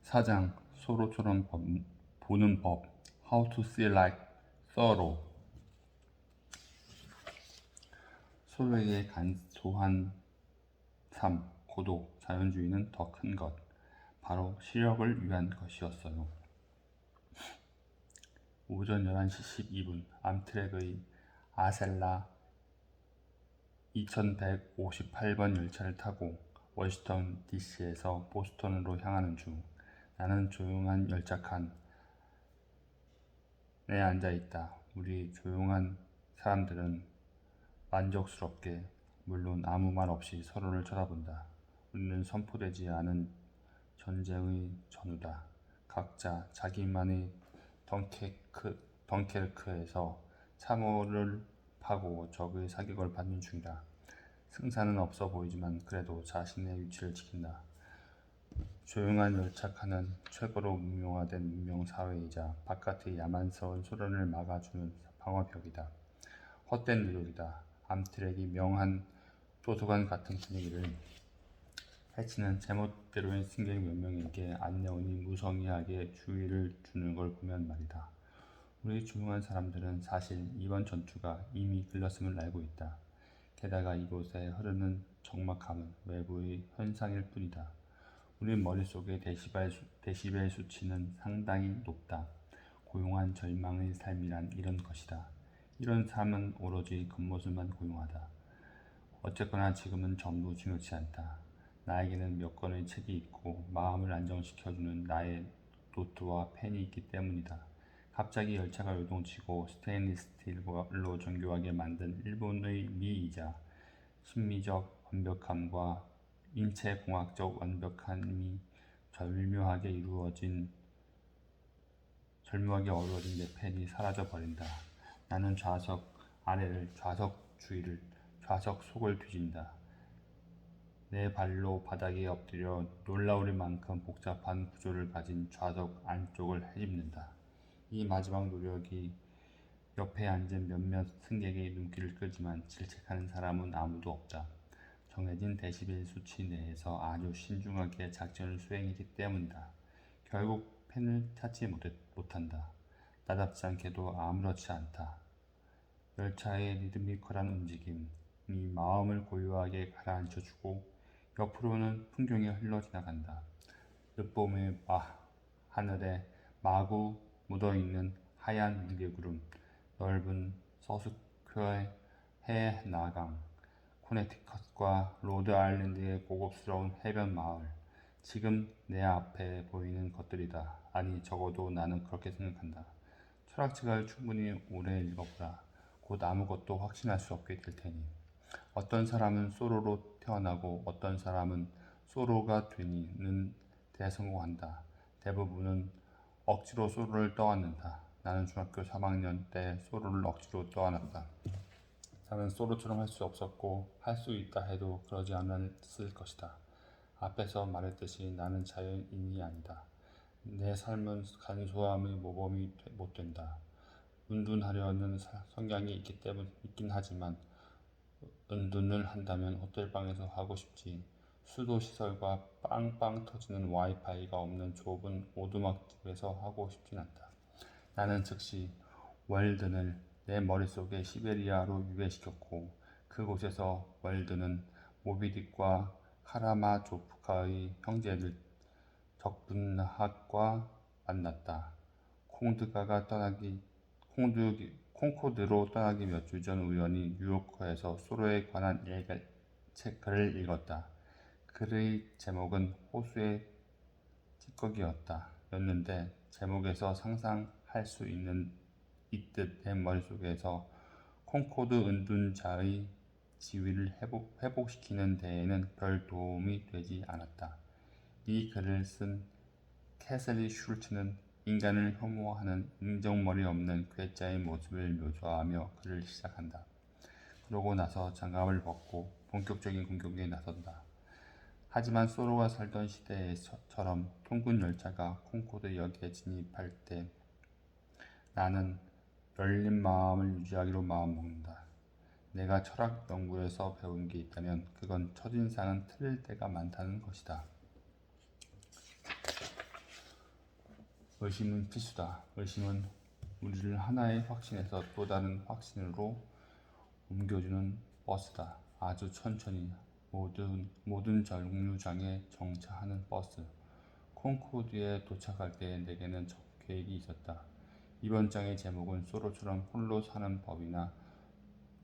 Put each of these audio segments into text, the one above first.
4장 소로처럼 보는 법 How to see like Thoreau. 소로에게 간소한 삶, 고독, 자연주의는 더 큰 것, 바로 시력을 위한 것이었어요. 오전 11시 12분 암트랙의 아셀라 2158번 열차를 타고 워싱턴 DC에서 보스턴으로 향하는 중, 나는 조용한 열차칸 내 앉아있다. 우리 조용한 사람들은 만족스럽게, 물론 아무 말 없이 서로를 쳐다본다. 우리는 선포되지 않은 전쟁의 전우다. 각자 자기만의 덩케르크에서 참호를 파고 적의 사격을 받는 중이다. 승산은 없어 보이지만 그래도 자신의 위치를 지킨다. 조용한 열차칸은 최고로 문명화된 문명사회이자 바깥의 야만스러운 소란을 막아주는 방어벽이다. 헛된 노력이다. 암트랙이 명한 도서관 같은 분위기를 해치는 제멋대로인 승객 몇 명에게 안녕이 무성의하게 주의를 주는 걸 보면 말이다. 우리 조용한 사람들은 사실 이번 전투가 이미 글렀음을 알고 있다. 게다가 이곳에 흐르는 적막함은 외부의 현상일 뿐이다. 우리 머릿속의 데시벨 수치는 상당히 높다. 고용한 절망의 삶이란 이런 것이다. 이런 삶은 오로지 겉모습만 고용하다. 어쨌거나 지금은 전부 중요치 않다. 나에게는 몇 권의 책이 있고 마음을 안정시켜주는 나의 노트와 펜이 있기 때문이다. 갑자기 열차가 요동치고 스테인리스 스틸로 정교하게 만든 일본의 미이자 심미적 완벽함과 인체공학적 완벽함이 절묘하게 어우러진 내 펜이 사라져 버린다. 나는 좌석 아래를, 좌석 주위를, 좌석 속을 뒤진다. 내 발로 바닥에 엎드려 놀라울 만큼 복잡한 구조를 가진 좌석 안쪽을 헤집는다. 이 마지막 노력이 옆에 앉은 몇몇 승객의 눈길을 끌지만 질책하는 사람은 아무도 없다. 정해진 데시벨 수치 내에서 아주 신중하게 작전을 수행했기 때문이다. 결국 펜을 찾지 못한다. 나답지 않게도 아무렇지 않다. 열차의 리드미컬한 움직임이 마음을 고요하게 가라앉혀주고 옆으로는 풍경이 흘러 지나간다. 늦봄의 하늘에 마구 묻어있는 하얀 무게구름, 넓은 서스퀘어 해나강, 코네티컷과 로드아일랜드의 고급스러운 해변 마을, 지금 내 앞에 보이는 것들이다. 아니, 적어도 나는 그렇게 생각한다. 철학책을 충분히 오래 읽어보라. 곧 아무것도 확신할 수 없게 될 테니. 어떤 사람은 소로로 태어나고 어떤 사람은 소로가 되니는 대성공한다. 대부분은 억지로 소로를 떠안는다. 나는 중학교 3학년 때 소로를 억지로 떠안았다. 나는 소로처럼 할 수 없었고 할 수 있다 해도 그러지 않았을 것이다. 앞에서 말했듯이 나는 자연인이 아니다. 내 삶은 간소함의 모범이 못 된다. 은둔하려는 성향이 있긴 하지만 은둔을 한다면 호텔방에서 하고 싶지, 수도시설과 빵빵 터지는 와이파이가 없는 좁은 오두막집에서 하고 싶진 않다. 나는 즉시 월든을 내 머릿속에 시베리아로 유배시켰고, 그곳에서 월든은 모비딕과 카라마조프카의 형제들 적분학과 만났다. 콩코드로 떠나기 몇 주 전 우연히 뉴요커에서 소로에 관한 글을 읽었다. 글의 제목은 호수의 찌꺼기였는데 제목에서 상상할 수 있듯 내 머릿속에서 콩코드 은둔자의 지위를 회복시키는 데에는 별 도움이 되지 않았다. 이 글을 쓴 캐슬리 슐츠는 인간을 혐오하는 인정머리 없는 괴짜의 모습을 묘사하며 글을 시작한다. 그러고 나서 장갑을 벗고 본격적인 공격에 나선다. 하지만 소로가 살던 시대에처럼 통근 열차가 콩코드 역에 진입할 때 나는 열린 마음을 유지하기로 마음먹는다. 내가 철학 연구에서 배운 게 있다면 그건 첫인상은 틀릴 때가 많다는 것이다. 의심은 필수다. 의심은 우리를 하나의 확신에서 또 다른 확신으로 옮겨주는 버스다. 아주 천천히 모든 정류장에 정차하는 버스. 콩코드에 도착할 때 내게는 계획이 있었다. 이번 장의 제목은 소로처럼 홀로 사는 법이나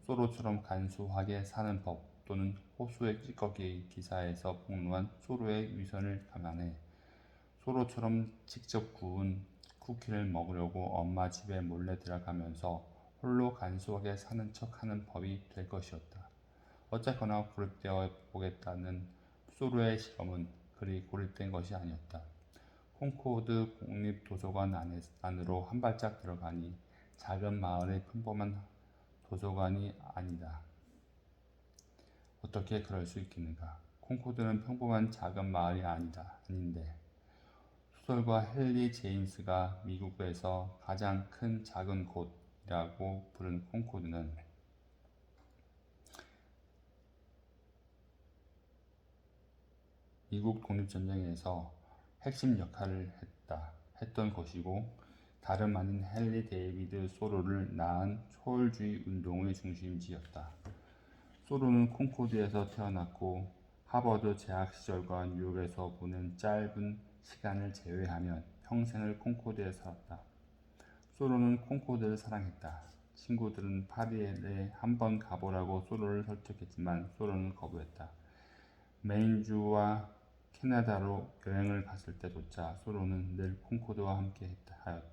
소로처럼 간소하게 사는 법 또는 호수의 찌꺼기 기사에서 폭로한 소로의 위선을 감안해 소로처럼 직접 구운 쿠키를 먹으려고 엄마 집에 몰래 들어가면서 홀로 간소하게 사는 척하는 법이 될 것이었다. 어쨌거나 고립되어 보겠다는 소로의 실험은 그리 고립된 것이 아니었다. 콩코드 공립도서관 안으로 한 발짝 들어가니 작은 마을의 평범한 도서관이 아니다. 어떻게 그럴 수 있겠는가? 콩코드는 평범한 작은 마을이 아닌데 소설가 헨리 제임스가 미국에서 가장 큰 작은 곳이라고 부른 콩코드는 미국 독립전쟁에서 핵심 역할을 했던 것이고 다름 아닌 헨리 데이비드 소로를 낳은 초월주의 운동의 중심지였다. 소로는 콩코드에서 태어났고 하버드 재학 시절과 뉴욕에서 보낸 짧은 시간을 제외하면 평생을 콩코드에 살았다. 소로는 콩코드를 사랑했다. 친구들은 파리에 한번 가보라고 소로를 설득했지만 소로는 거부했다. 메인주와 캐나다로 여행을 갔을 때조차 소로는 늘 콩코드와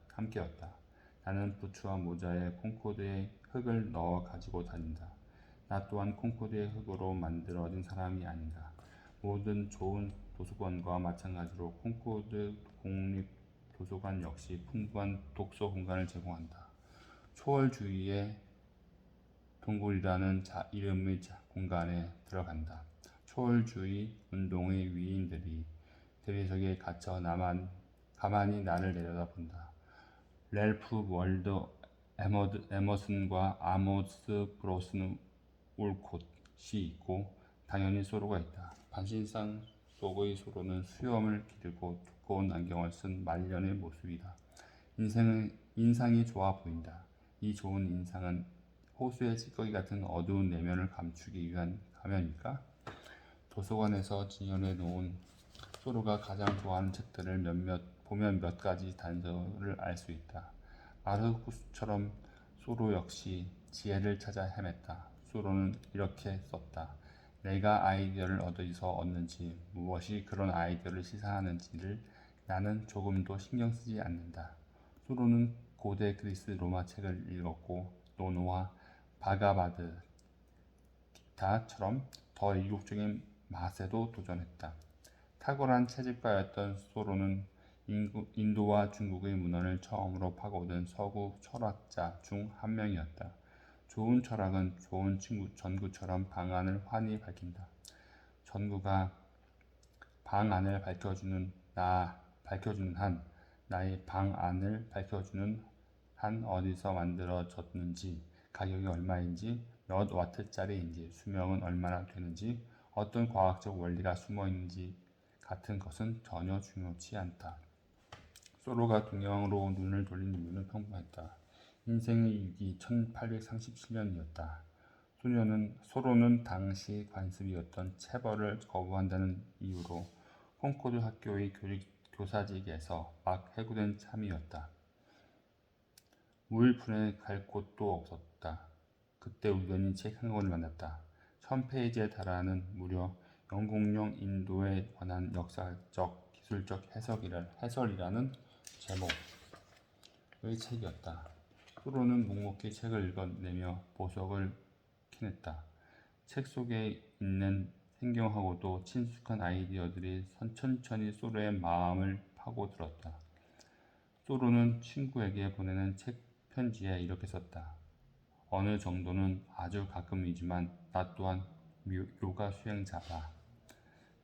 함께였다. 나는 부츠와 모자에 콩코드의 흙을 넣어 가지고 다닌다. 나 또한 콩코드의 흙으로 만들어진 사람이 아닌가. 모든 좋은 도서관과 마찬가지로 콩코드 공립도서관 역시 풍부한 독서 공간을 제공한다. 초월주의의 동굴이라는 이름의 공간에 들어간다. 초월주의 운동의 위인들이 대리석에 갇혀 가만히 나를 내려다본다. 랠프 월도 에머슨과 아모스 브로슨 울콧이 있고 당연히 소로가 있다. 반신상 속의 소로는 수염을 기르고 두꺼운 안경을 쓴 말년의 모습이다. 인상이 좋아 보인다. 이 좋은 인상은 호수의 찌꺼기 같은 어두운 내면을 감추기 위한 가면일까? 도서관에서 진열해 놓은 소로가 가장 좋아하는 책들을 보면 몇 가지 단서를 알 수 있다. 마르쿠스처럼 소로 역시 지혜를 찾아 헤맸다. 소로는 이렇게 썼다. 내가 아이디어를 어디서 얻는지, 무엇이 그런 아이디어를 시사하는지를 나는 조금도 신경 쓰지 않는다. 소로는 고대 그리스 로마 책을 읽었고 노노와 바가바드 기타처럼 더 이국적인 맛에도 도전했다. 탁월한 채집가였던 소로는 인도와 중국의 문헌을 처음으로 파고든 서구 철학자 중 한 명이었다. 좋은 철학은 좋은 전구처럼 방안을 환히 밝힌다. 전구가 방안을 밝혀주는 한, 나의 방안을 밝혀주는 한 어디서 만들어졌는지, 가격이 얼마인지, 몇 와트짜리인지, 수명은 얼마나 되는지, 어떤 과학적 원리가 숨어 있는지 같은 것은 전혀 중요치 않다. 소로가 동양으로 눈을 돌린 이유는 평범했다. 인생의 위기 1837년이었다. 소로는 당시 관습이었던 체벌을 거부한다는 이유로 콩코드 학교의 교사직에서 막 해고된 참이었다. 무일푼에 갈 곳도 없었다. 그때 우연히 책 한 권을 만났다. 1000페이지에 달하는 무려 영국령 인도에 관한 역사적, 기술적 해설이라는 제목의 책이었다. 소로는 묵묵히 책을 읽어내며 보석을 캐냈다. 책 속에 있는 생경하고도 친숙한 아이디어들이 천천히 소로의 마음을 파고들었다. 소로는 친구에게 보내는 책 편지에 이렇게 썼다. 어느 정도는 아주 가끔이지만 나 또한 요가 수행자다.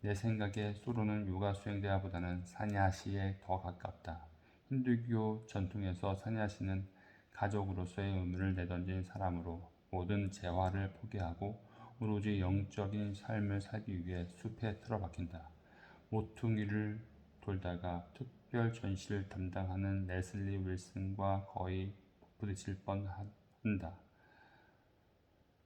내 생각에 소로는 요가 수행자보다는 사냐시에 더 가깝다. 힌두교 전통에서 사냐시는 가족으로서의 의무를 내던진 사람으로 모든 재화를 포기하고 오로지 영적인 삶을 살기 위해 숲에 틀어박힌다. 모퉁이를 돌다가 특별 전시를 담당하는 레슬리 윌슨과 거의 부딪힐 뻔한다.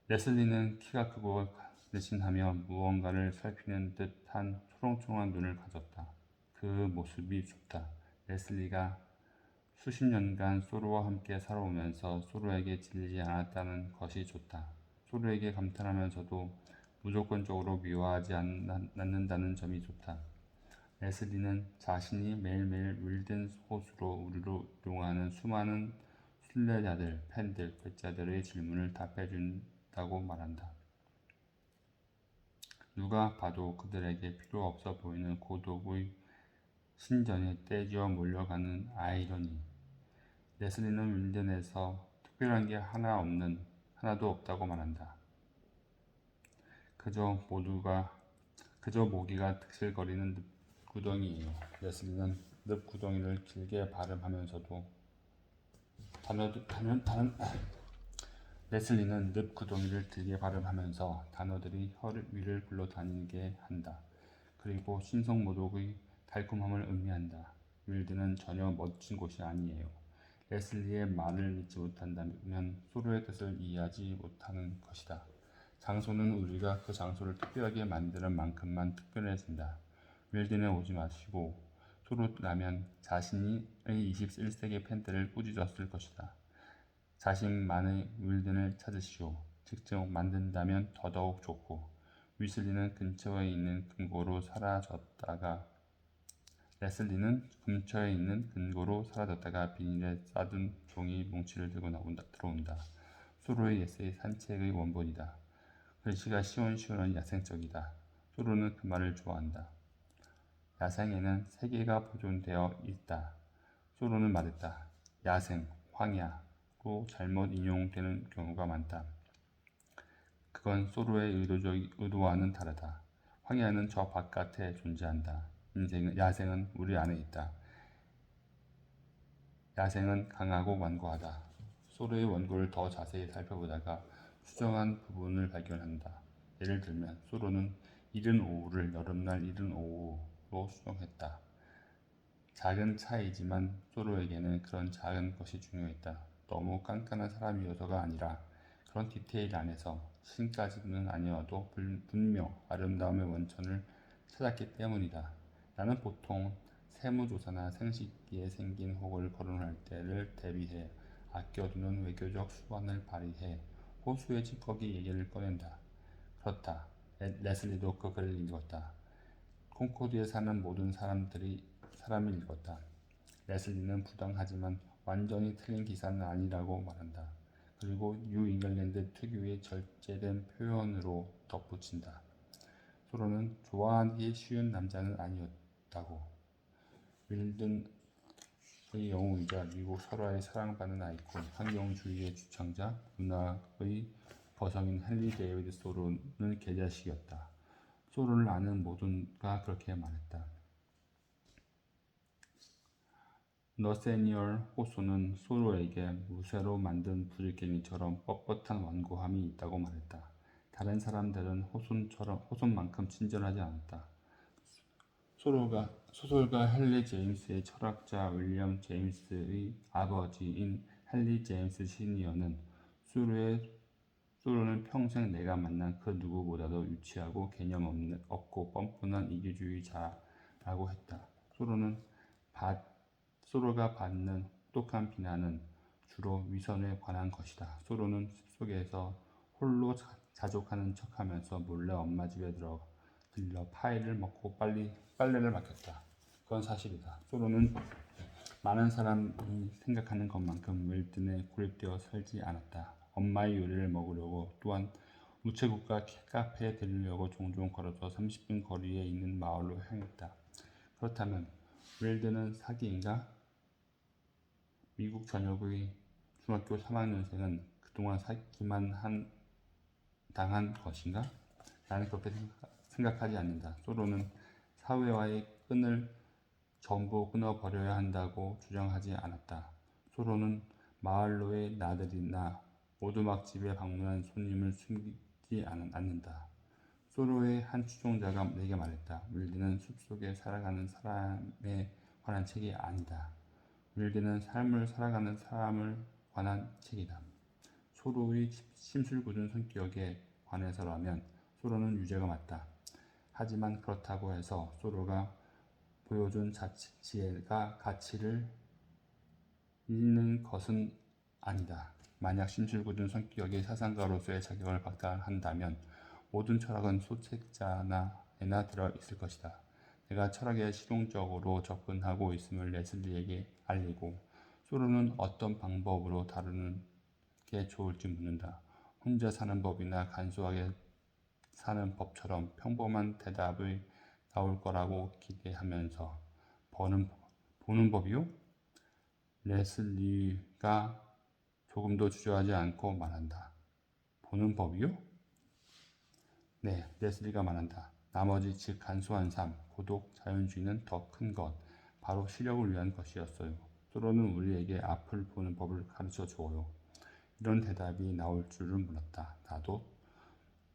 레슬리는 키가 크고 늘씬하며 무언가를 살피는 듯한 초롱초롱한 눈을 가졌다. 그 모습이 좋다. 레슬리가 수십 년간 소로와 함께 살아오면서 소로에게 질리지 않았다는 것이 좋다. 소로에게 감탄하면서도 무조건적으로 미워하지 않는다는 점이 좋다. 레슬리는 자신이 매일매일 윌든 호수로 우리로 이동하는 수많은 순례자들, 팬들, 괴짜들의 질문을 답해준다고 말한다. 누가 봐도 그들에게 필요 없어 보이는 고독의 신전에 떼지어 몰려가는 아이러니. 레슬리는 윌든에서 특별한 게 하나도 없다고 말한다. 그저 모기가 득실거리는 늪구덩이에요. 레슬리는 늪구덩이를 길게 발음하면서도 레슬리는 늪구덩이를 길게 발음하면서 단어들이 혀를 위를 굴러다니게 한다. 그리고 신성모독의 달콤함을 음미한다. 윌드는 전혀 멋진 곳이 아니에요. 레슬리의 말을 믿지 못한다면 소로의 뜻을 이해하지 못하는 것이다. 장소는 우리가 그 장소를 특별하게 만드는 만큼만 특별해진다. 윌든에 오지 마시고 소로라면 자신의 21세기 팬들을 꾸짖었을 것이다. 자신만의 윌든을 찾으시오. 직접 만든다면 더더욱 좋고. 위슬리는 근처에 있는 금고로 사라졌다가 비닐에 싸둔 종이 뭉치를 들고 들어온다. 소로의 에세이 산책의 원본이다. 글씨가 시원시원한 야생적이다. 소로는 그 말을 좋아한다. 야생에는 세 개가 보존되어 있다. 소로는 말했다. 야생, 황야로 잘못 인용되는 경우가 많다. 그건 소로의 의도와는 다르다. 황야는 저 바깥에 존재한다. 야생은 우리 안에 있다. 야생은 강하고 완고하다. 소로의 원고를 더 자세히 살펴보다가 수정한 부분을 발견한다. 예를 들면 소로는 이른 오후를 여름날 이른 오후로 수정했다. 작은 차이지만 소로에게는 그런 작은 것이 중요했다. 너무 깐깐한 사람이어서가 아니라 그런 디테일 안에서 신까지는 아니어도 분명 아름다움의 원천을 찾았기 때문이다. 나는 보통 세무조사나 생식기에 생긴 혹을 거론할 때를 대비해 아껴두는 외교적 수완을 발휘해 호수의 찌꺼기 얘기를 꺼낸다. 그렇다. 레슬리도 그 글을 읽었다. 콩코드에 사는 모든 사람이 읽었다. 레슬리는 부당하지만 완전히 틀린 기사는 아니라고 말한다. 그리고 뉴 잉글랜드 특유의 절제된 표현으로 덧붙인다. 소로는 좋아하기 쉬운 남자는 아니었다고. 윌든의 영웅이자 미국 설화에 사랑받는 아이콘, 환경주의의 주창자, 문화의 거성인 헨리 데이비드 소로는 개자식이었다. 소로를 아는 모두가 그렇게 말했다. 너세니얼 호소는 소로에게 무쇠로 만든 부들갱이처럼 뻣뻣한 완고함이 있다고 말했다. 다른 사람들은 호손만큼 친절하지 않았다. 소설가 헨리 제임스의 철학자 윌리엄 제임스의 아버지인 헨리 제임스 시니어는 소로는 평생 내가 만난 그 누구보다도 유치하고 개념 없고 뻔뻔한 이기주의자라고 했다. 소로가 받는 혹독한 비난은 주로 위선에 관한 것이다. 소로는 숲속에서 홀로 자족하는 척하면서 몰래 엄마 집에 들러 파이를 먹고 빨래를 맡겼다. 그건 사실이다. 소로는 많은 사람이 생각하는 것만큼 웰든에 고립되어 살지 않았다. 엄마의 요리를 먹으려고 또한 우체국과 카페에 들르려고 종종 걸어서 30분 거리에 있는 마을로 향했다. 그렇다면 웰든은 사기인가? 미국 전역의 중학교 3학년생은 그동안 사기만 당한 것인가? 나는 그렇게 생각하지 않는다. 소로는 사회와의 끈을 전부 끊어버려야 한다고 주장하지 않았다. 소로는 마을로의 나들이나 오두막집에 방문한 손님을 숨기지 않는다. 소로의 한 추종자가 내게 말했다. 윌드는 숲속에 살아가는 사람에 관한 책이 아니다. 윌드는 삶을 살아가는 사람을 관한 책이다. 소로의 심술궂은 성격에 관해서라면 소로는 유죄가 맞다. 하지만 그렇다고 해서 소로가 보여준 지혜가 가치를 잃는 것은 아니다. 만약 심술궂은 성격의 사상가로서의 자격을 박탈한다면 모든 철학은 소책자에나 들어 있을 것이다. 내가 철학에 실용적으로 접근하고 있음을 레슬리에게 알리고 소로는 어떤 방법으로 다루는 게 좋을지 묻는다. 혼자 사는 법이나 간소하게 사는 법처럼 평범한 대답이 나올 거라고 기대하면서 보는 법이요? 레슬리가 조금도 주저하지 않고 말한다. 보는 법이요? 네, 레슬리가 말한다. 나머지 즉 간소한 삶, 고독, 자연주의는 더 큰 것, 바로 시력을 위한 것이었어요. 소로는 우리에게 앞을 보는 법을 가르쳐 주어요. 이런 대답이 나올 줄은 몰랐다.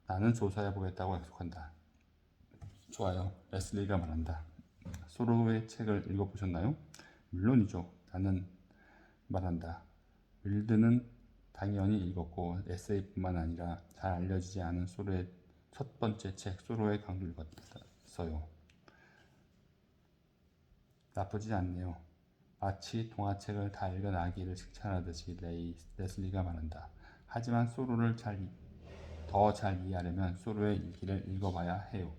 나는 조사해 보겠다고 약속한다. 좋아요. 레슬리가 말한다. 소로의 책을 읽어보셨나요? 물론이죠. 나는 말한다. 윌드는 당연히 읽었고 에세이뿐만 아니라 잘 알려지지 않은 소로의 첫 번째 책 소로의 강도 읽었어요. 나쁘지 않네요. 마치 동화책을 다 읽은 아기를 칭찬하듯이 레슬리가 말한다. 하지만 소로를 더 잘 이해하려면 소로의 일기를 읽어봐야 해요.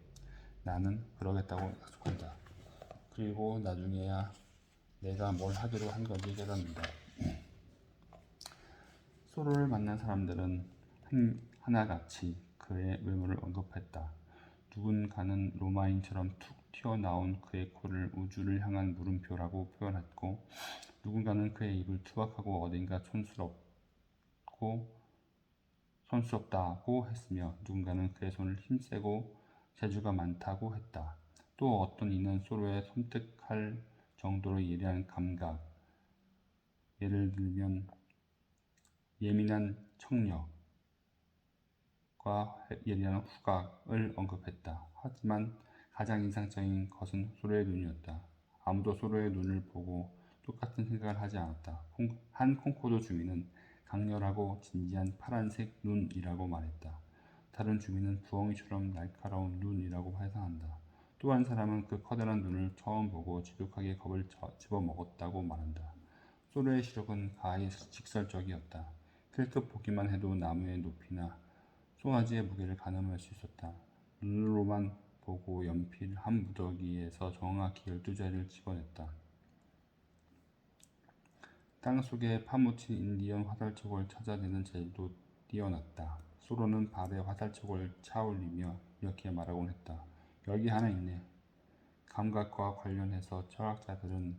나는 그러겠다고 약속한다. 그리고 나중에야 내가 뭘 하기로 한 건지 깨닫는다. 소로를 만난 사람들은 하나같이 그의 외모를 언급했다. 누군가는 로마인처럼 툭 튀어나온 그의 코를 우주를 향한 물음표라고 표현했고, 누군가는 그의 입을 투박하고 어딘가 촌스럽다고 했으며, 누군가는 그의 손을 힘세고 재주가 많다고 했다. 또 어떤 이는 소로의 섬뜩할 정도로 예리한 감각, 예를 들면 예민한 청력과 예리한 후각을 언급했다. 하지만 가장 인상적인 것은 소로의 눈이었다. 아무도 소로의 눈을 보고 똑같은 생각을 하지 않았다. 한 콩코드 주민은 강렬하고 진지한 파란색 눈이라고 말했다. 다른 주민은 부엉이처럼 날카로운 눈이라고 회상한다. 또 한 사람은 그 커다란 눈을 처음 보고 지독하게 겁을 집어먹었다고 말한다. 소로의 시력은 가히 직설적이었다. 필급 보기만 해도 나무의 높이나 송아지의 무게를 가늠할 수 있었다. 눈으로만 보고 연필 한 무더기에서 정확히 12자리를 집어냈다. 땅속에 파묻힌 인디언 화살촉을 찾아내는 재주도 뛰어났다. 소로는 발에 화살촉을 차올리며 이렇게 말하곤 했다. 여기 하나 있네. 감각과 관련해서 철학자들은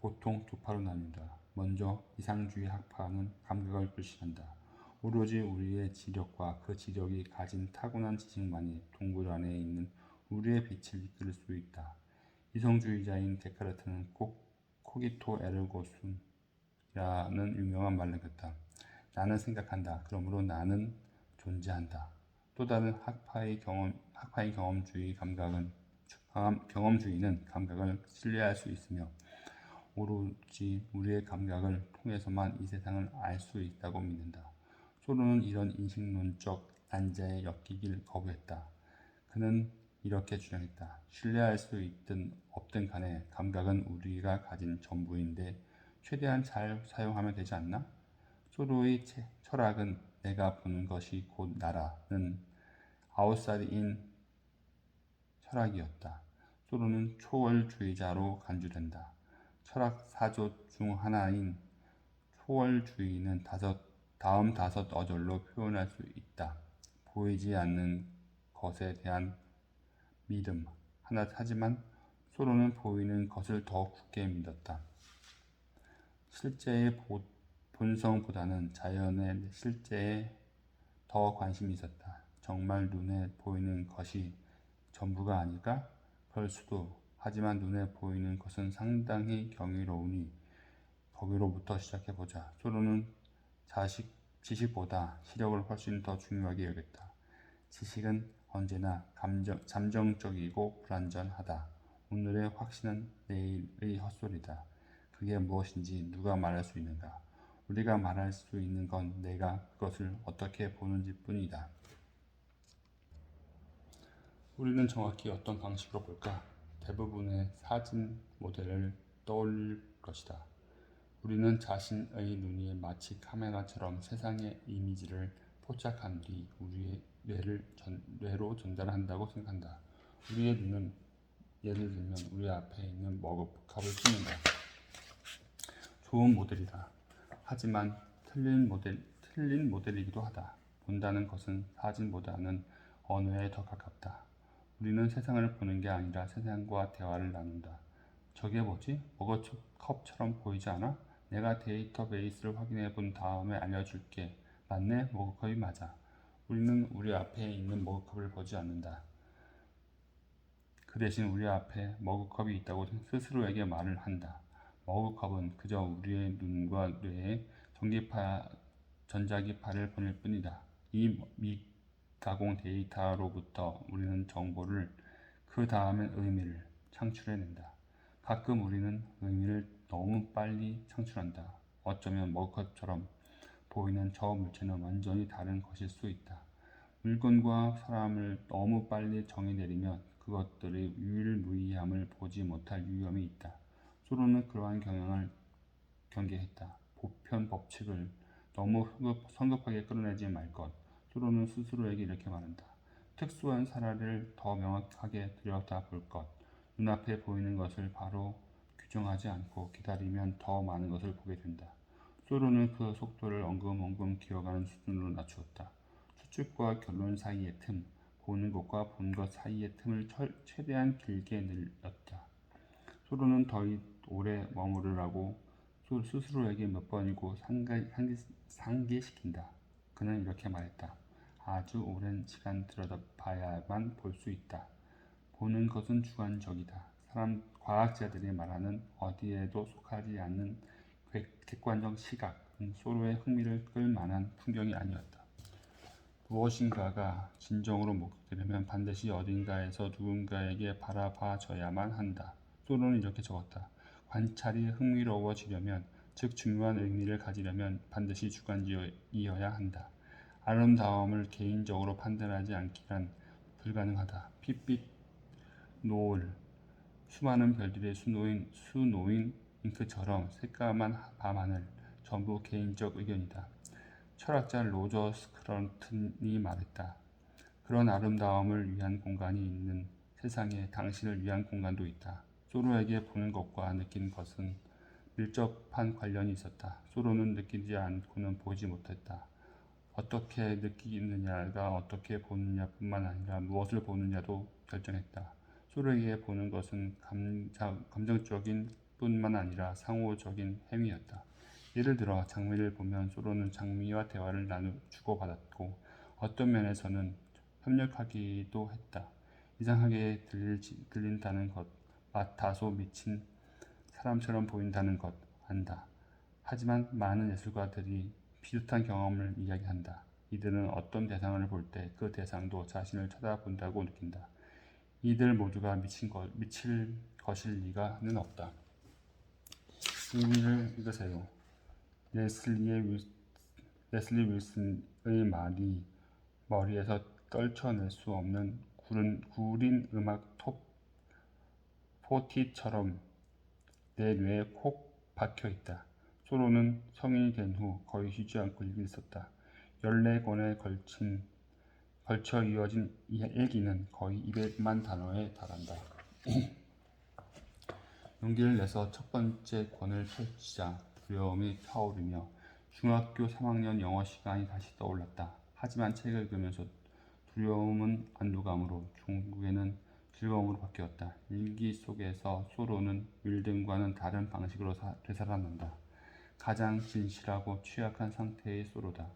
보통 두 파로 나뉜다. 먼저 이상주의 학파는 감각을 불신한다. 오로지 우리의 지력과 그 지력이 가진 타고난 지식만이 동굴 안에 있는 우리의 빛을 이끌 수 있다. 이성주의자인 데카르트는 코기토 에르고 숨이라는 유명한 말을 남겼다. 나는 생각한다. 그러므로 나는 존재한다. 또 다른 학파인 경험주의는 감각을 신뢰할 수 있으며 오로지 우리의 감각을 통해서만 이 세상을 알 수 있다고 믿는다. 소로는 이런 인식론적 난자에 엮이길 거부했다. 그는 이렇게 주장했다. 신뢰할 수 있든 없든 간에 감각은 우리가 가진 전부인데 최대한 잘 사용하면 되지 않나? 소로의 철학은 내가 보는 것이 곧 나라는 아웃사이드인 철학이었다. 소로는 초월주의자로 간주된다. 철학 사조 중 하나인 초월주의는 다음 다섯 어절로 표현할 수 있다. 보이지 않는 것에 대한 믿음. 하지만 소로는 보이는 것을 더 굳게 믿었다. 실제의 본성보다는 자연의 실제에 더 관심이 있었다. 정말 눈에 보이는 것이 전부가 아닐까? 그럴 수도. 하지만 눈에 보이는 것은 상당히 경이로우니 거기로부터 시작해보자. 소로는 지식보다 시력을 훨씬 더 중요하게 여겼다. 지식은 언제나 잠정적이고 불완전하다. 오늘의 확신은 내일의 헛소리다. 그게 무엇인지 누가 말할 수 있는가? 우리가 말할 수 있는 건 내가 그것을 어떻게 보는지 뿐이다. 우리는 정확히 어떤 방식으로 볼까? 대부분의 사진 모델을 떠올릴 것이다. 우리는 자신의 눈이 마치 카메라처럼 세상의 이미지를 포착한 뒤 우리의 뇌로 전달한다고 생각한다. 우리의 눈은 예를 들면 우리 앞에 있는 머그컵을 찍는다. 좋은 모델이다. 하지만 틀린 모델이기도 하다. 본다는 것은 사진보다는 언어에 더 가깝다. 우리는 세상을 보는 게 아니라 세상과 대화를 나눈다. 저게 뭐지? 머그컵처럼 보이지 않아? 내가 데이터베이스를 확인해 본 다음에 알려줄게. 맞네? 머그컵이 맞아. 우리는 우리 앞에 있는 머그컵을 보지 않는다. 그 대신 우리 앞에 머그컵이 있다고 스스로에게 말을 한다. 머그컵은 그저 우리의 눈과 뇌에 전자기파를 보낼 뿐이다. 이 미가공 데이터로부터 우리는 정보를, 그 다음엔 의미를 창출해낸다. 가끔 우리는 의미를 너무 빨리 창출한다. 어쩌면 머그컵처럼 보이는 저 물체는 완전히 다른 것일 수 있다. 물건과 사람을 너무 빨리 정의 내리면 그것들의 유일무이함을 보지 못할 위험이 있다. 소로는 그러한 경향을 경계했다. 보편 법칙을 너무 성급하게 끌어내지 말 것. 소로는 스스로에게 이렇게 말한다. 특수한 사례를 더 명확하게 들여다볼 것. 눈앞에 보이는 것을 바로 규정하지 않고 기다리면 더 많은 것을 보게 된다. 소로는 그 속도를 엉금엉금 기어가는 수준으로 낮추었다. 추측과 결론 사이의 틈, 보는 것과 본 것 사이의 틈을 최대한 길게 늘렸다. 소로는 더 오래 머무르라고 스스로에게 몇 번이고 상기시킨다. 그는 이렇게 말했다. 아주 오랜 시간 들여다봐야만 볼 수 있다. 보는 것은 주관적이다. 과학자들이 말하는 어디에도 속하지 않는 객관적 시각은 소로의 흥미를 끌 만한 풍경이 아니었다. 무엇인가가 진정으로 목격되려면 반드시 어딘가에서 누군가에게 바라봐져야만 한다. 소로는 이렇게 적었다. 관찰이 흥미로워지려면, 즉 중요한 의미를 가지려면 반드시 주관적이어야 한다. 아름다움을 개인적으로 판단하지 않기란 불가능하다. 핏빛, 노을, 수많은 별들의 수놓인 잉크처럼 새까만 밤하늘, 전부 개인적 의견이다. 철학자 로저 스크런튼이 말했다. 그런 아름다움을 위한 공간이 있는 세상에 당신을 위한 공간도 있다. 소로에게 보는 것과 느끼는 것은 밀접한 관련이 있었다. 소로는 느끼지 않고는 보지 못했다. 어떻게 느끼느냐가 어떻게 보느냐뿐만 아니라 무엇을 보느냐도 결정했다. 소로에게 보는 것은 감정적인 뿐만 아니라 상호적인 행위였다. 예를 들어 장미를 보면 소로는 장미와 대화를 주고받았고 어떤 면에서는 협력하기도 했다. 이상하게 들린다는 것, 다소 미친 사람처럼 보인다는 것 안다. 하지만 많은 예술가들이 비슷한 경험을 이야기한다. 이들은 어떤 대상을 볼 때 그 대상도 자신을 쳐다본다고 느낀다. 이들 모두가 미칠 것일 리가는 없다. 의미를 읽으세요. 레슬리 윌슨의 말이 머리에서 떨쳐낼 수 없는 구린 음악 포티처럼 내 뇌에 콕 박혀 있다. 소로는 성인이 된 후 거의 쉬지 않고 일기 썼다. 14권에 걸쳐 이어진 일기는 거의 200만 단어에 달한다. 용기를 내서 첫 번째 권을 펼치자 두려움이 타오르며 중학교 3학년 영어 시간이 다시 떠올랐다. 하지만 책을 읽으면서 두려움은 안도감으로, 결국에는 즐거움으로 바뀌었다. 일기 속에서 소로는 윌든과는 다른 방식으로 되살아난다. 가장 진실하고 취약한 상태의 소로다.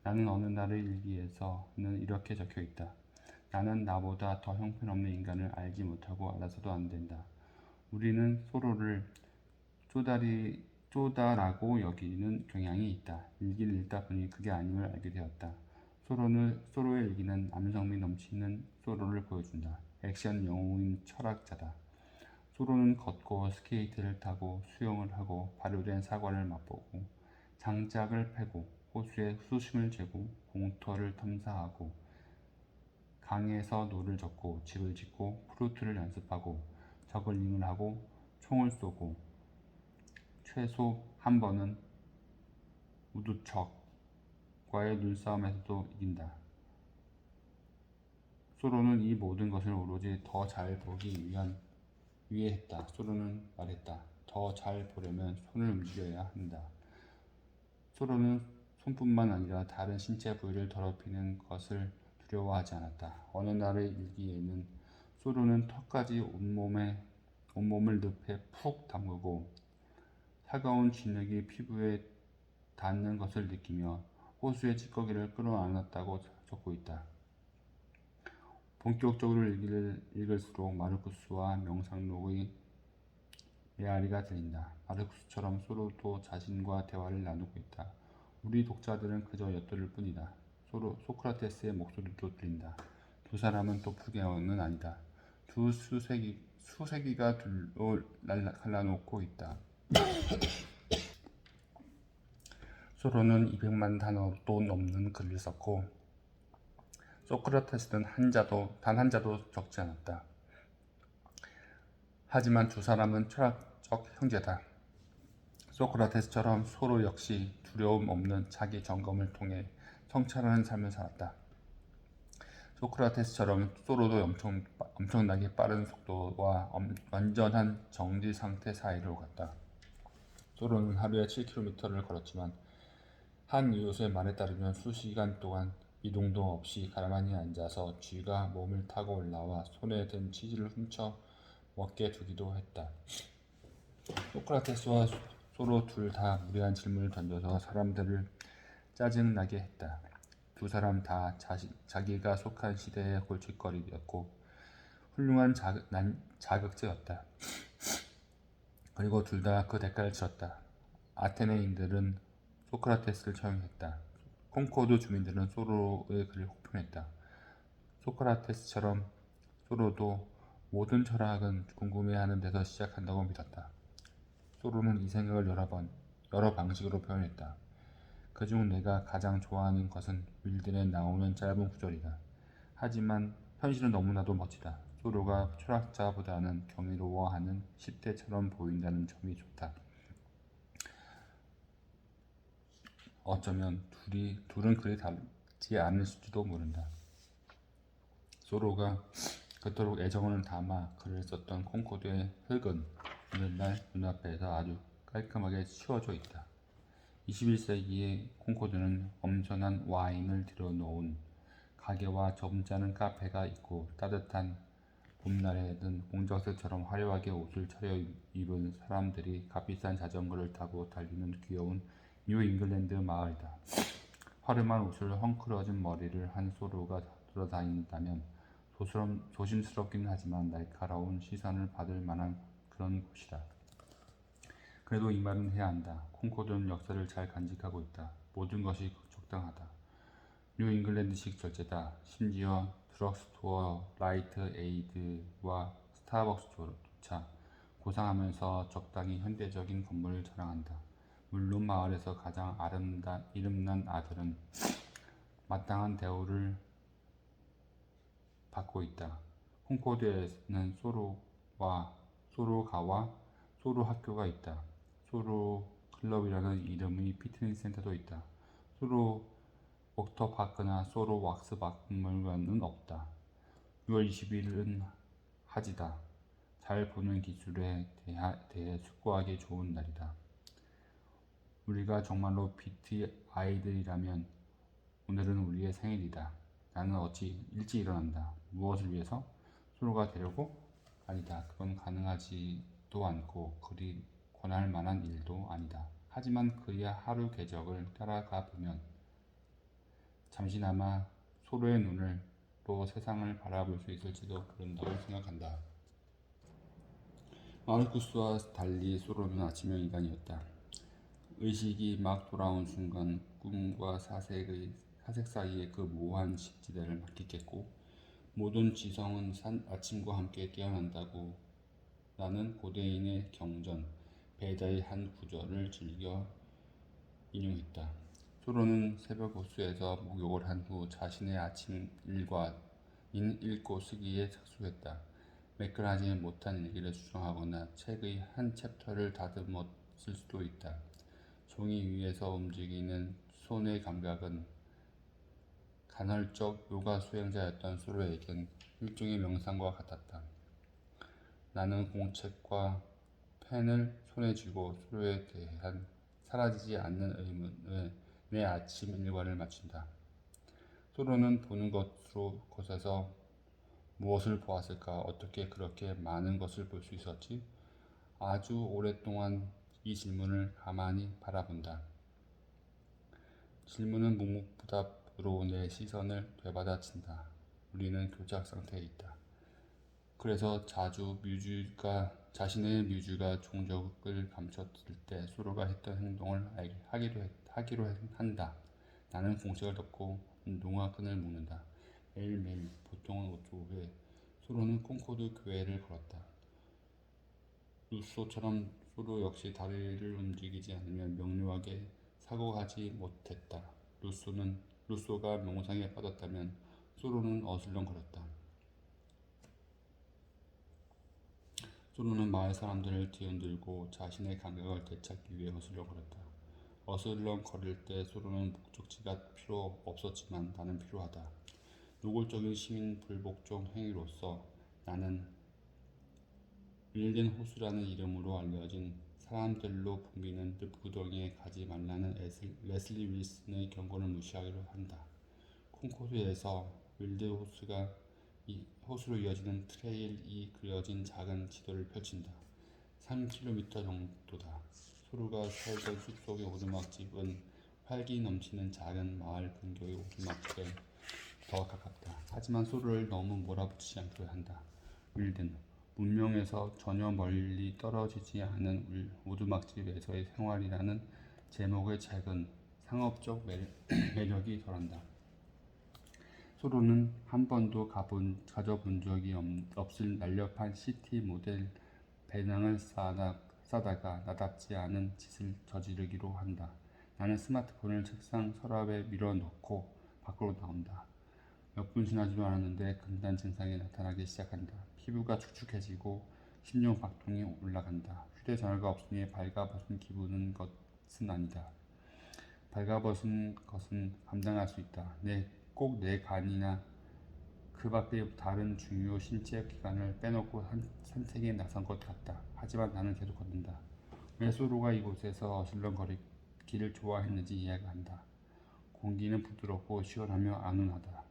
나는 어느 날의 일기에서는 이렇게 적혀있다. 나는 나보다 더 형편없는 인간을 알지 못하고 알아서도 안 된다. 우리는 소로를 쪼다라고 여기는 경향이 있다. 일기를 읽다 보니 그게 아님을 알게 되었다. 소로의 일기는 남성미 넘치는 소로를 보여준다. 액션 영웅인 철학자다. 소로는 걷고 스케이트를 타고 수영을 하고 발효된 사과를 맛보고 장작을 패고 호수에 수심을 재고 공터를 탐사하고 강에서 노를 젓고 집을 짓고 프루트를 연습하고 저글링을 하고 총을 쏘고 최소 한 번은 우두척과의 눈싸움에서도 이긴다. 소로는 이 모든 것을 오로지 더 잘 보기 위해 했다. 소로는 말했다. 더 잘 보려면 손을 움직여야 한다. 소로는 손뿐만 아니라 다른 신체 부위를 더럽히는 것을 두려워하지 않았다. 어느 날의 일기에는 소로는 턱까지 온몸을 늪에 푹 담그고 차가운 진흙이 피부에 닿는 것을 느끼며 호수의 찌꺼기를 끌어안았다고 적고 있다. 본격적으로 일기를 읽을수록 마르쿠스와 명상록의 메아리가 들린다. 마르쿠스처럼 소로도 자신과 대화를 나누고 있다. 우리 독자들은 그저 엿들을 뿐이다. 소크라테스의 목소리도 들린다. 두 사람은 도플갱어는 아니다. 두 수세기가 둘로 갈라놓고 있다. 소로는 200만 단어도 넘는 글을 썼고 소크라테스는 단 한 자도 적지 않았다. 하지만 두 사람은 철학적 형제다. 소크라테스처럼 소로 역시 두려움 없는 자기 점검을 통해 성찰하는 삶을 살았다. 소크라테스처럼 소로도 엄청나게 빠른 속도와 완전한 정지 상태 사이로 갔다. 소로는 하루에 7km를 걸었지만 한 이웃의 말에 따르면 수시간 동안 이동도 없이 가만히 앉아서 쥐가 몸을 타고 올라와 손에 든 치즈를 훔쳐 먹게 두기도 했다. 소크라테스와 소로 둘 다 무례한 질문을 던져서 사람들을 짜증나게 했다. 두 사람 다 자기가 속한 시대의 골칫거리였고 훌륭한 자격제였다. 그리고 둘 다 그 대가를 치렀다. 아테네인들은 소크라테스를 처형했다. 콩코드 주민들은 소로의 글을 혹평했다. 소크라테스처럼 소로도 모든 철학은 궁금해하는 데서 시작한다고 믿었다. 소로는 이 생각을 여러 방식으로 표현했다. 그중 내가 가장 좋아하는 것은 윌든에 나오는 짧은 구절이다. 하지만 현실은 너무나도 멋지다. 소로가 철학자보다는 경이로워하는 10대처럼 보인다는 점이 좋다. 어쩌면 둘은 그리 다르지 않을지도 모른다. 소로가 그토록 애정을 담아 글을 썼던 콩코드의 흙은 오늘날 눈앞에서 아주 깔끔하게 치워져 있다. 21세기의 콩코드는 엄선한 와인을 들여놓은 가게와 점잖은 카페가 있고 따뜻한 봄날에는 공작새처럼 화려하게 옷을 차려입은 사람들이 값비싼 자전거를 타고 달리는 귀여운 뉴 잉글랜드 마을이다. 화려한 옷을 헝클어진 머리를 한 소로가 돌아다닌다면 조심스럽긴 하지만 날카로운 시선을 받을 만한 그런 곳이다. 그래도 이 말은 해야 한다. 콩코드는 역사를 잘 간직하고 있다. 모든 것이 적당하다. 뉴 잉글랜드식 절제다. 심지어 드럭스토어, 라이트 에이드와 스타벅스조차 고상하면서 적당히 현대적인 건물을 자랑한다. 물론 마을에서 가장 이름난 아들은 마땅한 대우를 받고 있다. 콩코드에는 소로가와 소로 학교가 있다. 소로 클럽이라는 이름의 피트니스 센터도 있다. 소로 워터파크나 소로 왁스 박물관은 없다. 6월 20일은 하지다. 잘 보는 기술에 대해 숙고하기 좋은 날이다. 우리가 정말로 비트 아이들이라면 오늘은 우리의 생일이다. 나는 어찌 일찍 일어난다. 무엇을 위해서? 소로가 되려고? 아니다. 그건 가능하지도 않고 그리 권할 만한 일도 아니다. 하지만 그의 하루 궤적을 따라가 보면 잠시나마 소로의 눈으로 세상을 바라볼 수 있을지도 모른다고 생각한다. 마르쿠스와 달리 소로는 아침형 인간이었다. 의식이 막 돌아온 순간 꿈과 사색의 사색 사이에 그 모호한 식지대를 맡기겠고 모든 지성은 아침과 함께 깨어난다고 라는 고대인의 경전 베다의 한 구절을 즐겨 인용했다. 소로는 새벽 호수에서 목욕을 한 후 자신의 아침 일과인 읽고 쓰기에 착수했다. 매끈하지 못한 일기를 수정하거나 책의 한 챕터를 다듬었을 수도 있다. 종이 위에서 움직이는 손의 감각은 간헐적 요가 수행자였던 소로에겐 일종의 명상과 같았다. 나는 공책과 펜을 손에 쥐고 소로에 대한 사라지지 않는 의문에 내 아침 일과를 마친다. 소로는 보는 곳에서 무엇을 보았을까? 어떻게 그렇게 많은 것을 볼 수 있었지? 아주 오랫동안 이 질문을 가만히 바라본다. 질문은 묵묵부답으로 내 시선을 되받아친다. 우리는 교착 상태에 있다. 그래서 자신의 뮤즈가 종적을 감췄을 때 소로가 했던 행동을 하기로 한다. 나는 공책을 덮고 운동화 끈을 묶는다. 매일매일, 보통은 오후에 소로는 콩코드 교회를 걸었다. 루소처럼 소로 역시 다리를 움직이지 않으면 명료하게 사고하지 못했다. 루소가 명상에 빠졌다면 소로는 어슬렁거렸다. 소로는 마을 사람들을 뒤흔들고 자신의 감각을 되찾기 위해 어슬렁거렸다. 어슬렁거릴 때 소로는 목적지가 필요 없었지만 나는 필요하다. 노골적인 시민 불복종 행위로서 나는 윌든 호수라는 이름으로 알려진 사람들로 붐비는 늪구덩이에 가지 말라는 레슬리 윌슨의 경고를 무시하기로 한다. 콩코드에서 윌드 호수로 이어지는 트레일이 그려진 작은 지도를 펼친다. 3km 정도다. 소로가 살던 숲속의 오두막집은 활기 넘치는 작은 마을 근교의 오두막집에 더 가깝다. 하지만 소로를 너무 몰아붙이지 않기로 한다. 윌든 문명에서 전혀 멀리 떨어지지 않은 오두막집에서의 생활이라는 제목의 책은 상업적 매력이 덜한다. 소로는 한 번도 가져본 적이 없을 날렵한 시티 모델 배낭을 싸다가 나답지 않은 짓을 저지르기로 한다. 나는 스마트폰을 책상 서랍에 밀어넣고 밖으로 나온다. 몇 분 지나지도 않았는데 금단 증상이 나타나기 시작한다. 피부가 축축해지고 심장박동이 올라간다. 휴대전화가 없으니 발가벗은 기분은 것은 아니다. 발가벗은 것은 감당할 수 있다. 꼭 내 간이나 그 밖의 다른 중요 신체 기관을 빼놓고 산책에 나선 것 같다. 하지만 나는 계속 걷는다. 왜 소로가 이곳에서 어슬렁거리기를 좋아했는지 이해가 간다. 공기는 부드럽고 시원하며 안온하다.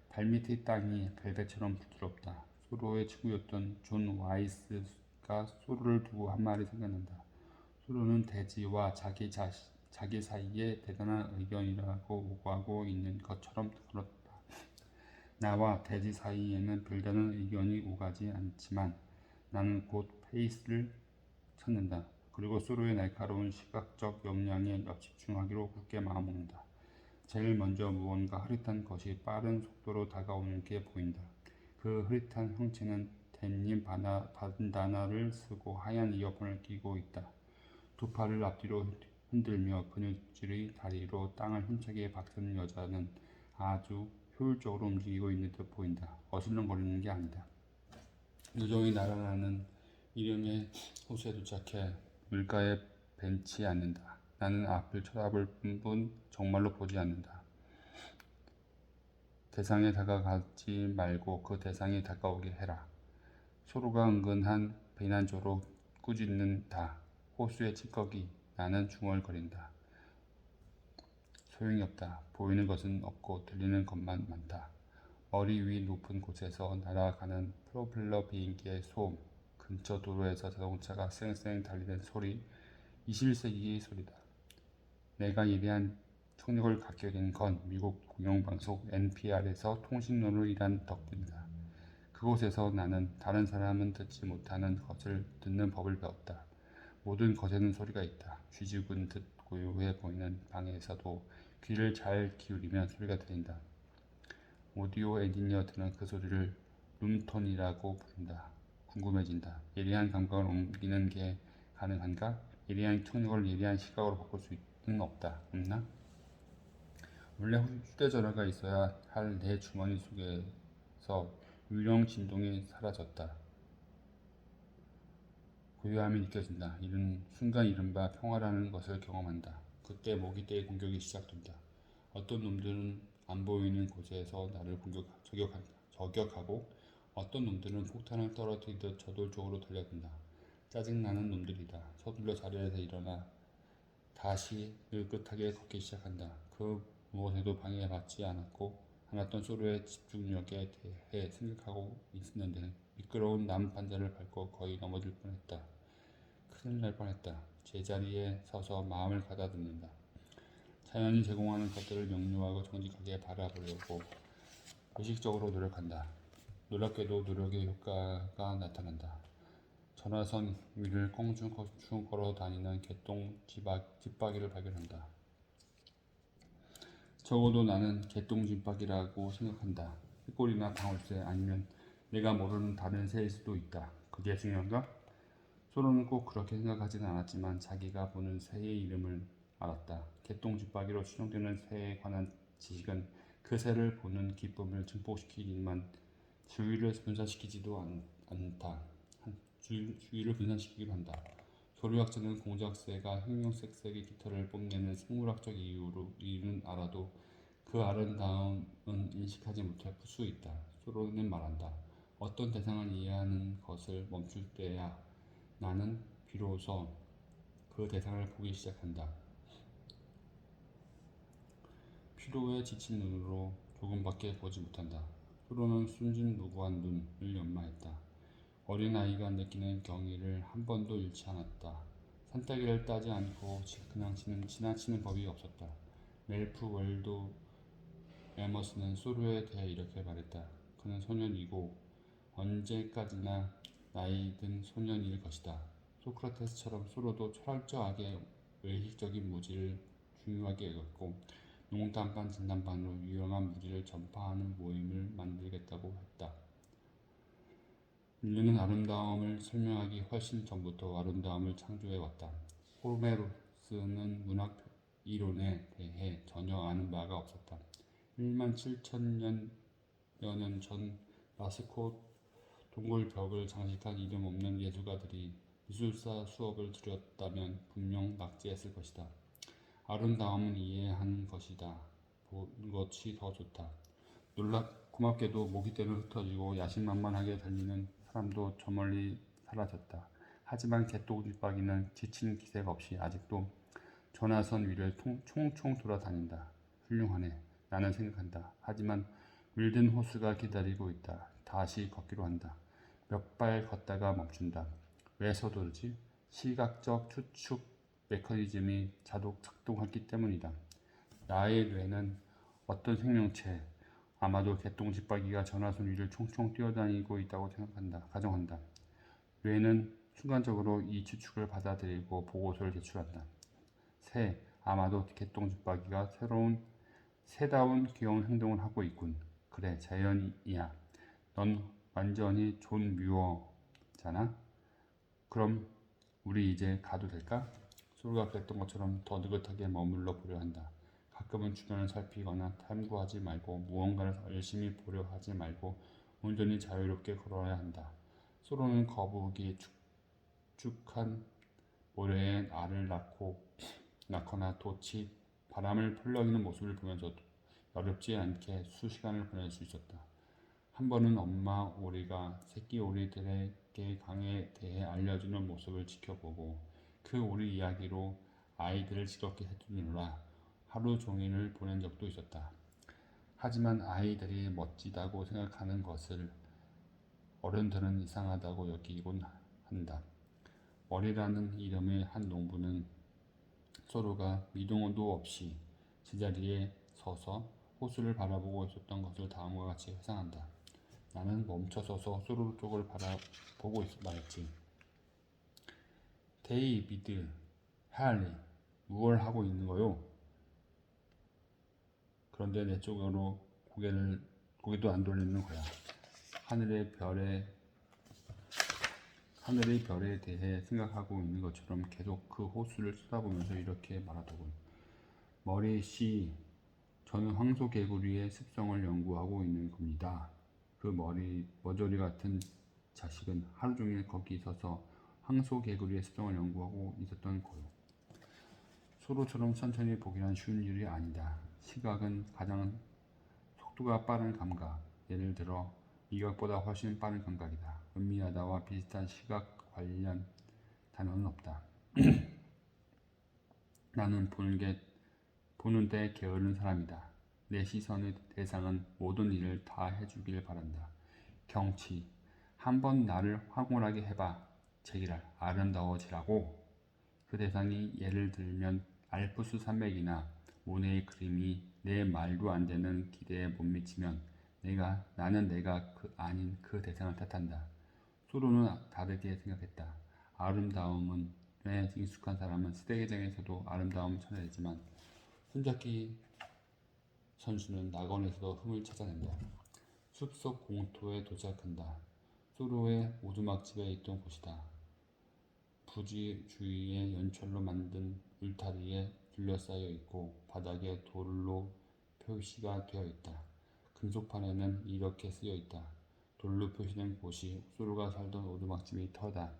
발밑의 땅이 벨벳처럼 부드럽다. 소로의 친구였던 존 와이스가 소로를 두고 한 말이 생각난다. 소로는 대지와 자기 사이에 대단한 의견이라고 오가고 있는 것처럼 걸었다. 나와 대지 사이에는 별다른 의견이 오가지 않지만 나는 곧 페이스를 찾는다. 그리고 소로의 날카로운 시각적 역량에 집중하기로 굳게 마음먹는다. 제일 먼저 무언가 흐릿한 것이 빠른 속도로 다가오는 게 보인다. 그 흐릿한 형체는 데님 반다나를 쓰고 하얀 이어폰을 끼고 있다. 두 팔을 앞뒤로 흔들며 근육질의 다리로 땅을 힘차게 박치는 여자는 아주 효율적으로 움직이고 있는 듯 보인다. 어슬렁거리는 게 아니다. 요정이 날아나는 이름의 호수에 도착해 물가에 벤치에 앉는다. 나는 앞을 쳐다볼 뿐 정말로 보지 않는다. 대상에 다가가지 말고 그 대상이 다가오게 해라. 소로가 은근한 비난조로 꾸짖는다. 호수의 찌꺼기. 나는 중얼거린다. 소용이 없다. 보이는 것은 없고 들리는 것만 많다. 머리 위 높은 곳에서 날아가는 프로펠러 비행기의 소음, 근처 도로에서 자동차가 쌩쌩 달리는 소리, 21세기의 소리다. 내가 예리한 청력을 갖게 된 건 미국 공영방송 NPR에서 통신원으로 일한 덕분이다. 그곳에서 나는 다른 사람은 듣지 못하는 것을 듣는 법을 배웠다. 모든 것에는 소리가 있다. 쥐죽은 듯 고요해 보이는 방에서도 귀를 잘 기울이면 소리가 들린다. 오디오 엔지니어들은 그 소리를 룸톤이라고 부른다. 궁금해진다. 예리한 감각을 옮기는 게 가능한가? 예리한 청력을 예리한 시각으로 바꿀 수는 없나? 원래 휴대전화가 있어야 할 내 주머니 속에서 유령 진동이 사라졌다. 고요함이 느껴진다. 이른 순간 이른바 평화라는 것을 경험한다. 그때 모기떼의 공격이 시작된다. 어떤 놈들은 안 보이는 곳에서 나를 저격하고 어떤 놈들은 폭탄을 떨어뜨리듯 저돌적으로 달려든다. 짜증나는 놈들이다. 서둘러 자리에서 일어나 다시 느긋하게 걷기 시작한다. 그 무엇에도 방해받지 않았던 소로의 집중력에 대해 생각하고 있었는데 미끄러운 남반자를 밟고 거의 넘어질 뻔했다. 큰일 날 뻔했다. 제자리에 서서 마음을 가다듬는다. 자연이 제공하는 것들을 명료하고 정직하게 바라보려고 의식적으로 노력한다. 놀랍게도 노력의 효과가 나타난다. 전화선 위를 껑충껑충 걸어 다니는 개똥 집박이를 발견한다. 적어도 나는 개똥 집박이라고 생각한다. 꾀꼬리나 방울새 아니면 내가 모르는 다른 새일 수도 있다. 그게 중요한가? 소로는 꼭 그렇게 생각하지는 않았지만 자기가 보는 새의 이름을 알았다. 개똥 집박이로 추정되는 새에 관한 지식은 그 새를 보는 기쁨을 증폭시키지만 주의를 분산시키지도 않다. 주의를 분산시키기로 한다. 조류학자는 공작새가 형형색색의 깃털을 뽐내는 생물학적 이유는 알아도 그 아름다움은 인식하지 못할 수 있다. 소로는 말한다. 어떤 대상을 이해하는 것을 멈출 때야 나는 비로소 그 대상을 보기 시작한다. 피로에 지친 눈으로 조금밖에 보지 못한다. 소로는 순진무구한 눈을 연마했다. 어린아이가 느끼는 경의를 한 번도 잃지 않았다. 산딸기를 따지 않고 그냥 지나치는 법이 없었다. 멜프 월도 에머스는 소로에 대해 이렇게 말했다. 그는 소년이고 언제까지나 나이든 소년일 것이다. 소크라테스처럼 소로도 철학적하게 외식적인 무지를 중요하게 여겼고 농담 반 진담 반으로 유용한 무지를 전파하는 모임을 만들겠다고 했다. 인류는 아름다움을 설명하기 훨씬 전부터 아름다움을 창조해왔다. 호메로스는 문학 이론에 대해 전혀 아는 바가 없었다. 1만 7천여 년 전 라스코 동굴 벽을 장식한 이름 없는 예술가들이 미술사 수업을 들였다면 분명 낙제했을 것이다. 아름다움은 이해한 것이다. 본 것이 더 좋다. 고맙게도 모기떼는 흩어지고 야심만만하게 달리는 사람도 저 멀리 사라졌다. 하지만 개똥집박이는 지친 기색 없이 아직도 전화선 위를 총총 돌아다닌다. 훌륭하네. 나는 생각한다. 하지만 물든 호수가 기다리고 있다. 다시 걷기로 한다. 몇 발 걷다가 멈춘다. 왜 서두르지? 시각적 추측 메커니즘이 자동 작동하기 때문이다. 나의 뇌는 어떤 생명체, 아마도 개똥집박이가 전화선 위를 총총 뛰어다니고 있다고 가정한다. 뇌는 순간적으로 이 추측을 받아들이고 보고서를 제출한다. 아마도 개똥집박이가 새다운 귀여운 행동을 하고 있군. 그래, 자연이야. 넌 완전히 존 뮤어잖아. 그럼 우리 이제 가도 될까? 소리가 그랬던 것처럼 더 느긋하게 머물러 보려 한다. 가끔은 주변을 살피거나 탐구하지 말고 무언가를 열심히 보려 하지 말고 온전히 자유롭게 걸어야 한다. 소로는 거북이 축축한 모래에 알을 낳거나 돛이 바람을 펄럭이는 모습을 보면서 어렵지 않게 수시간을 보낼 수 있었다. 한 번은 엄마 오리가 새끼 오리들에게 강에 대해 알려주는 모습을 지켜보고 그 오리 이야기로 아이들을 즐겁게 해주느라 하루 종일을 보낸 적도 있었다. 하지만 아이들이 멋지다고 생각하는 것을 어른들은 이상하다고 여기곤 한다. 머리라는 이름의 한 농부는 소로가 미동도 없이 제자리에 서서 호수를 바라보고 있었던 것을 다음과 같이 회상한다. 나는 멈춰서서 소로 쪽을 바라보고 말했지. 데이비드, 할리, 무얼 하고 있는 거요? 그런데 내 쪽으로 고개도 안 돌리는 거야. 하늘의 별에 대해 생각하고 있는 것처럼 계속 그 호수를 쳐다보면서 이렇게 말하더군. 머리 씨, 저는 황소개구리의 습성을 연구하고 있는 겁니다. 그 머저리 같은 자식은 하루 종일 거기 서서 황소개구리의 습성을 연구하고 있었던 거요. 소로처럼 천천히 보기란 쉬운 일이 아니다. 시각은 가장 속도가 빠른 감각, 예를 들어 미각보다 훨씬 빠른 감각이다. 음미하다와 비슷한 시각 관련 단어는 없다. 나는 보는데 게으른 사람이다. 내 시선의 대상은 모든 일을 다 해주길 바란다. 경치, 한번 나를 황홀하게 해봐. 제기랄, 아름다워지라고. 그 대상이 예를 들면 알프스 산맥이나 모네의 그림이 내 말도 안 되는 기대에 못 미치면 나는 내가 아닌 그 대상을 탓한다. 소로는 다르게 생각했다. 아름다움에 익숙한 사람은 스테이지장에서도 아름다움을 찾아내지만 손잡기 선수는 낙원에서도 흠을 찾아낸다. 숲속 공터에 도착한다. 소로의 오두막집에 있던 곳이다. 부지 주위에 연철로 만든 울타리에 둘러싸여 있고 바닥에 돌로 표시가 되어 있다. 금속판에는 이렇게 쓰여 있다. 돌로 표시된 곳이 소로가 살던 오두막집의 터다.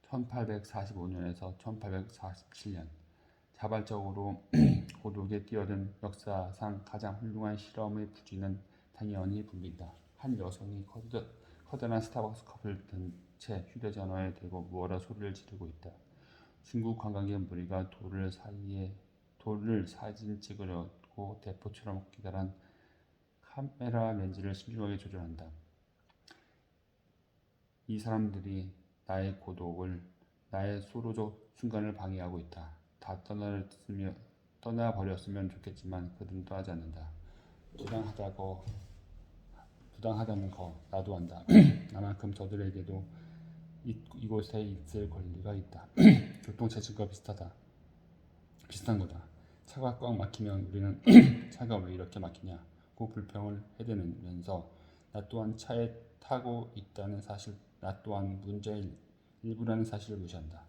1845년에서 1847년 자발적으로 고독에 뛰어든 역사상 가장 훌륭한 실험의 부지는 당연히 붐빈다. 한 여성이 커다란 스타벅스 컵을 든 채 휴대전화에 대고 무어라 소리를 지르고 있다. 중국 관광객 무리가 돌을 사진 찍으려고 대포처럼 기다란 카메라 렌즈를 신중하게 조절한다. 이 사람들이 나의 소로적 순간을 방해하고 있다. 다 떠나버렸으면 좋겠지만 그들은 떠나지 않는다. 부당하다는 거 나도 안다. 나만큼 저들에게도 이곳에 있을 권리가 있다. 교통체증과 비슷한 거다. 차가 꽉 막히면 우리는 차가 왜 이렇게 막히냐고 불평을 해대면서 나 또한 차에 타고 있다는 사실, 나 또한 문제의 일부라는 사실을 무시한다.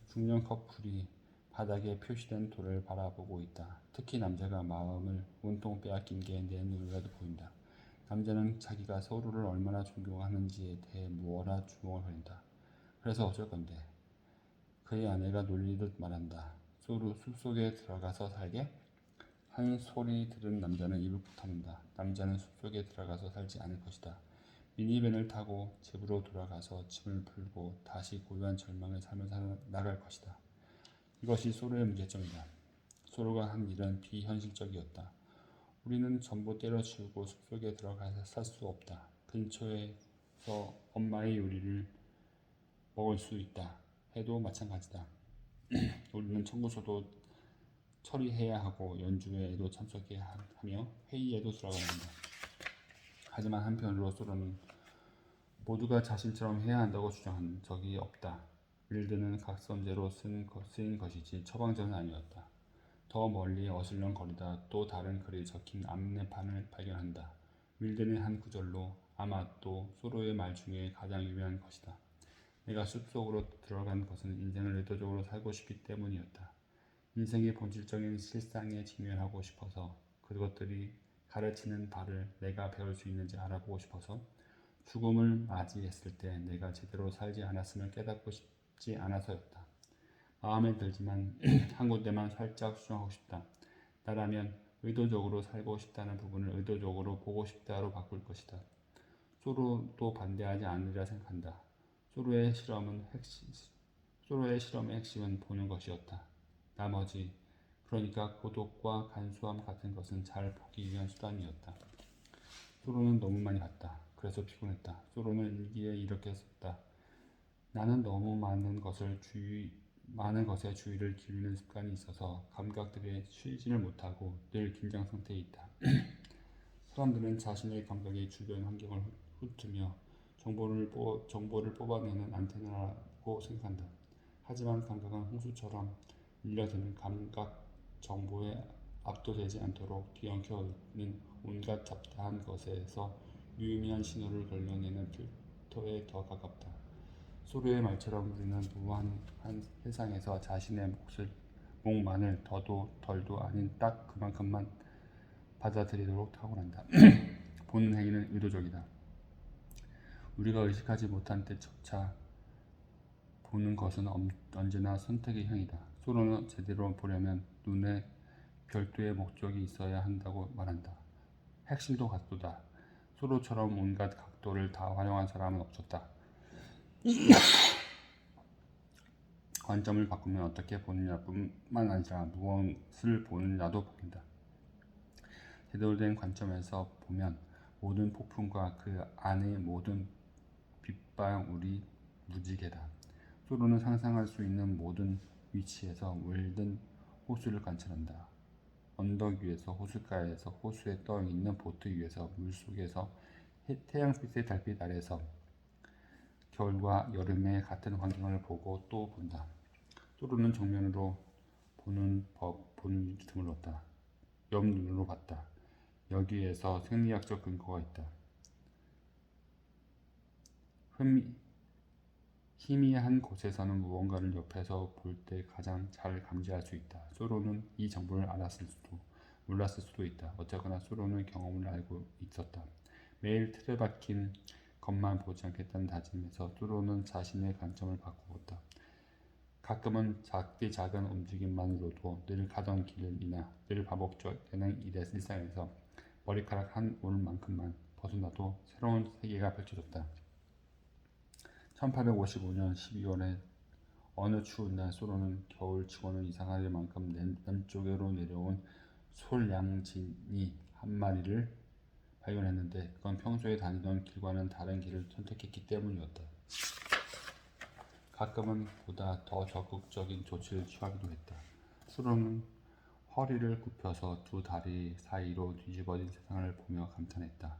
중년 커플이 바닥에 표시된 돌을 바라보고 있다. 특히 남자가 마음을 온통 빼앗긴 게 내 눈으로라도 보인다. 남자는 자기가 서로를 얼마나 존경하는지에 대해 무어라 주목을 벌인다. 그래서 어쩔 건데? 그의 아내가 놀리듯 말한다. 숲속에 들어가서 살게? 하는 소리 들은 남자는 입을 꾹 다문다. 남자는 숲속에 들어가서 살지 않을 것이다. 미니밴을 타고 집으로 돌아가서 짐을 풀고 다시 고요한 절망의 삶을 나갈 것이다. 이것이 소로의 문제점이다. 소로가 한 일은 비현실적이었다. 우리는 전부 때려치우고 숲속에 들어가서 살 수 없다. 근처에서 엄마의 요리를 먹을 수 있다 해도 마찬가지다. 우리는 청구서도 처리해야 하고 연주회에도 참석해야 하며 회의에도 들어가야 한다. 하지만 한편으로 소로는 모두가 자신처럼 해야 한다고 주장한 적이 없다. 밀드는 각선제로 쓰인 것이지 처방전은 아니었다. 더 멀리 어슬렁거리다 또 다른 글이 적힌 안내판을 발견한다. 밀드는 한 구절로 아마 또 소로의 말 중에 가장 유명한 것이다. 내가 숲속으로 들어간 것은 인생을 의도적으로 살고 싶기 때문이었다. 인생의 본질적인 실상에 직면하고 싶어서 그것들이 가르치는 바를 내가 배울 수 있는지 알아보고 싶어서 죽음을 맞이했을 때 내가 제대로 살지 않았음을 깨닫고 싶지 않아서였다. 마음에 들지만 한 군데만 살짝 수정하고 싶다. 나라면 의도적으로 살고 싶다는 부분을 의도적으로 보고 싶다로 바꿀 것이다. 소로도 반대하지 않으리라 생각한다. 소로의 실험의 핵심은 보는 것이었다. 나머지, 그러니까 고독과 간소함 같은 것은 잘 보기 위한 수단이었다. 소로는 너무 많이 봤다. 그래서 피곤했다. 소로는 일기에 이렇게 썼다. 나는 너무 많은 것에 주의를 기울이는 습관이 있어서 감각들에 쉬지를 못하고 늘 긴장 상태에 있다. 사람들은 자신의 감각이 주변 환경을 훑으며 정보를 뽑아내는 안테나라고 생각한다. 하지만 감각은 홍수처럼 밀려드는 감각 정보에 압도되지 않도록 뒤엉켜 있는 온갖 잡다한 것에서 유의미한 신호를 걸러내는 필터에 더 가깝다. 소르의 말처럼 우리는 무한한 세상에서 자신의 몫만을 더도 덜도 아닌 딱 그만큼만 받아들이도록 타고난다. 보는 행위는 의도적이다. 우리가 의식하지 못한 때조차 보는 것은 언제나 선택의 행위다. 소로는 제대로 보려면 눈에 별도의 목적이 있어야 한다고 말한다. 핵심도 각도다. 소로처럼 온갖 각도를 다 활용한 사람은 없었다. 관점을 바꾸면 어떻게 보느냐뿐만 아니라 무엇을 보느냐도 바뀐다. 제대로 된 관점에서 보면 모든 폭풍과 그 안의 모든 빗방울이 무지개다. 소로는 상상할 수 있는 모든 위치에서 물든 호수를 관찰한다. 언덕 위에서, 호숫가에서, 호수에 떠 있는 보트 위에서, 물속에서, 태양빛의 달빛 아래서 겨울과 여름의 같은 환경을 보고 또 본다. 소로는 정면으로 보는 일이 드물었다. 옆 눈으로 봤다. 여기에서 생리학적 근거가 있다. 희미한 곳에서는 무언가를 옆에서 볼 때 가장 잘 감지할 수 있다. 소로는 이 정보를 알았을 수도 몰랐을 수도 있다. 어쨌거나 소로는 경험을 알고 있었다. 매일 틀에 박힌 것만 보지 않겠다는 다짐에서 소로는 자신의 관점을 바꾸었다. 가끔은 작은 움직임만으로도 늘 가던 길이나 늘 반복되는 일상에서 머리카락 한 올만큼만 벗어나도 새로운 세계가 펼쳐졌다. 1855년 12월에 어느 추운 날 소로는 겨울치고는 이상할 만큼 남쪽으로 내려온 솔양진이 한 마리를 발견했는데 그건 평소에 다니던 길과는 다른 길을 선택했기 때문이었다. 가끔은 보다 더 적극적인 조치를 취하기도 했다. 소로는 허리를 굽혀서 두 다리 사이로 뒤집어진 세상을 보며 감탄했다.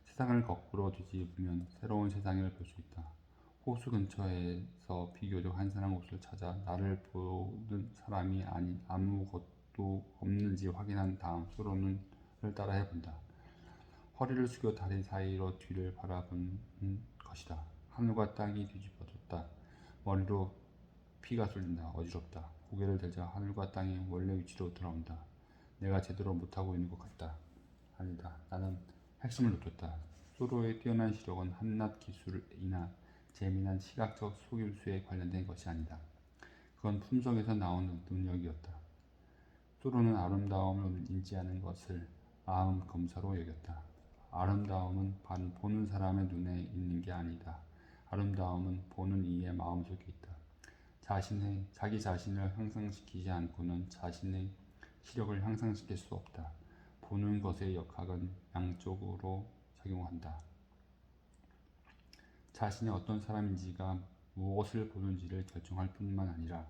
세상을 거꾸로 뒤집으면 새로운 세상을 볼 수 있다. 호수 근처에서 비교적 한산한 곳을 찾아 나를 보는 사람이 아무것도 없는지 확인한 다음 소로는 따라 해본다. 허리를 숙여 다리 사이로 뒤를 바라보는 것이다. 하늘과 땅이 뒤집어졌다. 머리로 피가 쏠린다. 어지럽다. 고개를 들자 하늘과 땅이 원래 위치로 돌아온다. 내가 제대로 못하고 있는 것 같다. 아니다. 나는 핵심을 놓쳤다. 소로의 뛰어난 시력은 한낱 기술이나 재미난 시각적 속임수에 관련된 것이 아니다. 그건 품성에서 나오는 능력이었다. 소로는 아름다움을 인지하는 것을 마음 검사로 여겼다. 아름다움은 보는 사람의 눈에 있는 게 아니다. 아름다움은 보는 이의 마음속에 있다. 자기 자신을 향상시키지 않고는 자신의 시력을 향상시킬 수 없다. 보는 것의 역학은 양쪽으로 작용한다. 자신이 어떤 사람인지가 무엇을 보는지를 결정할 뿐만 아니라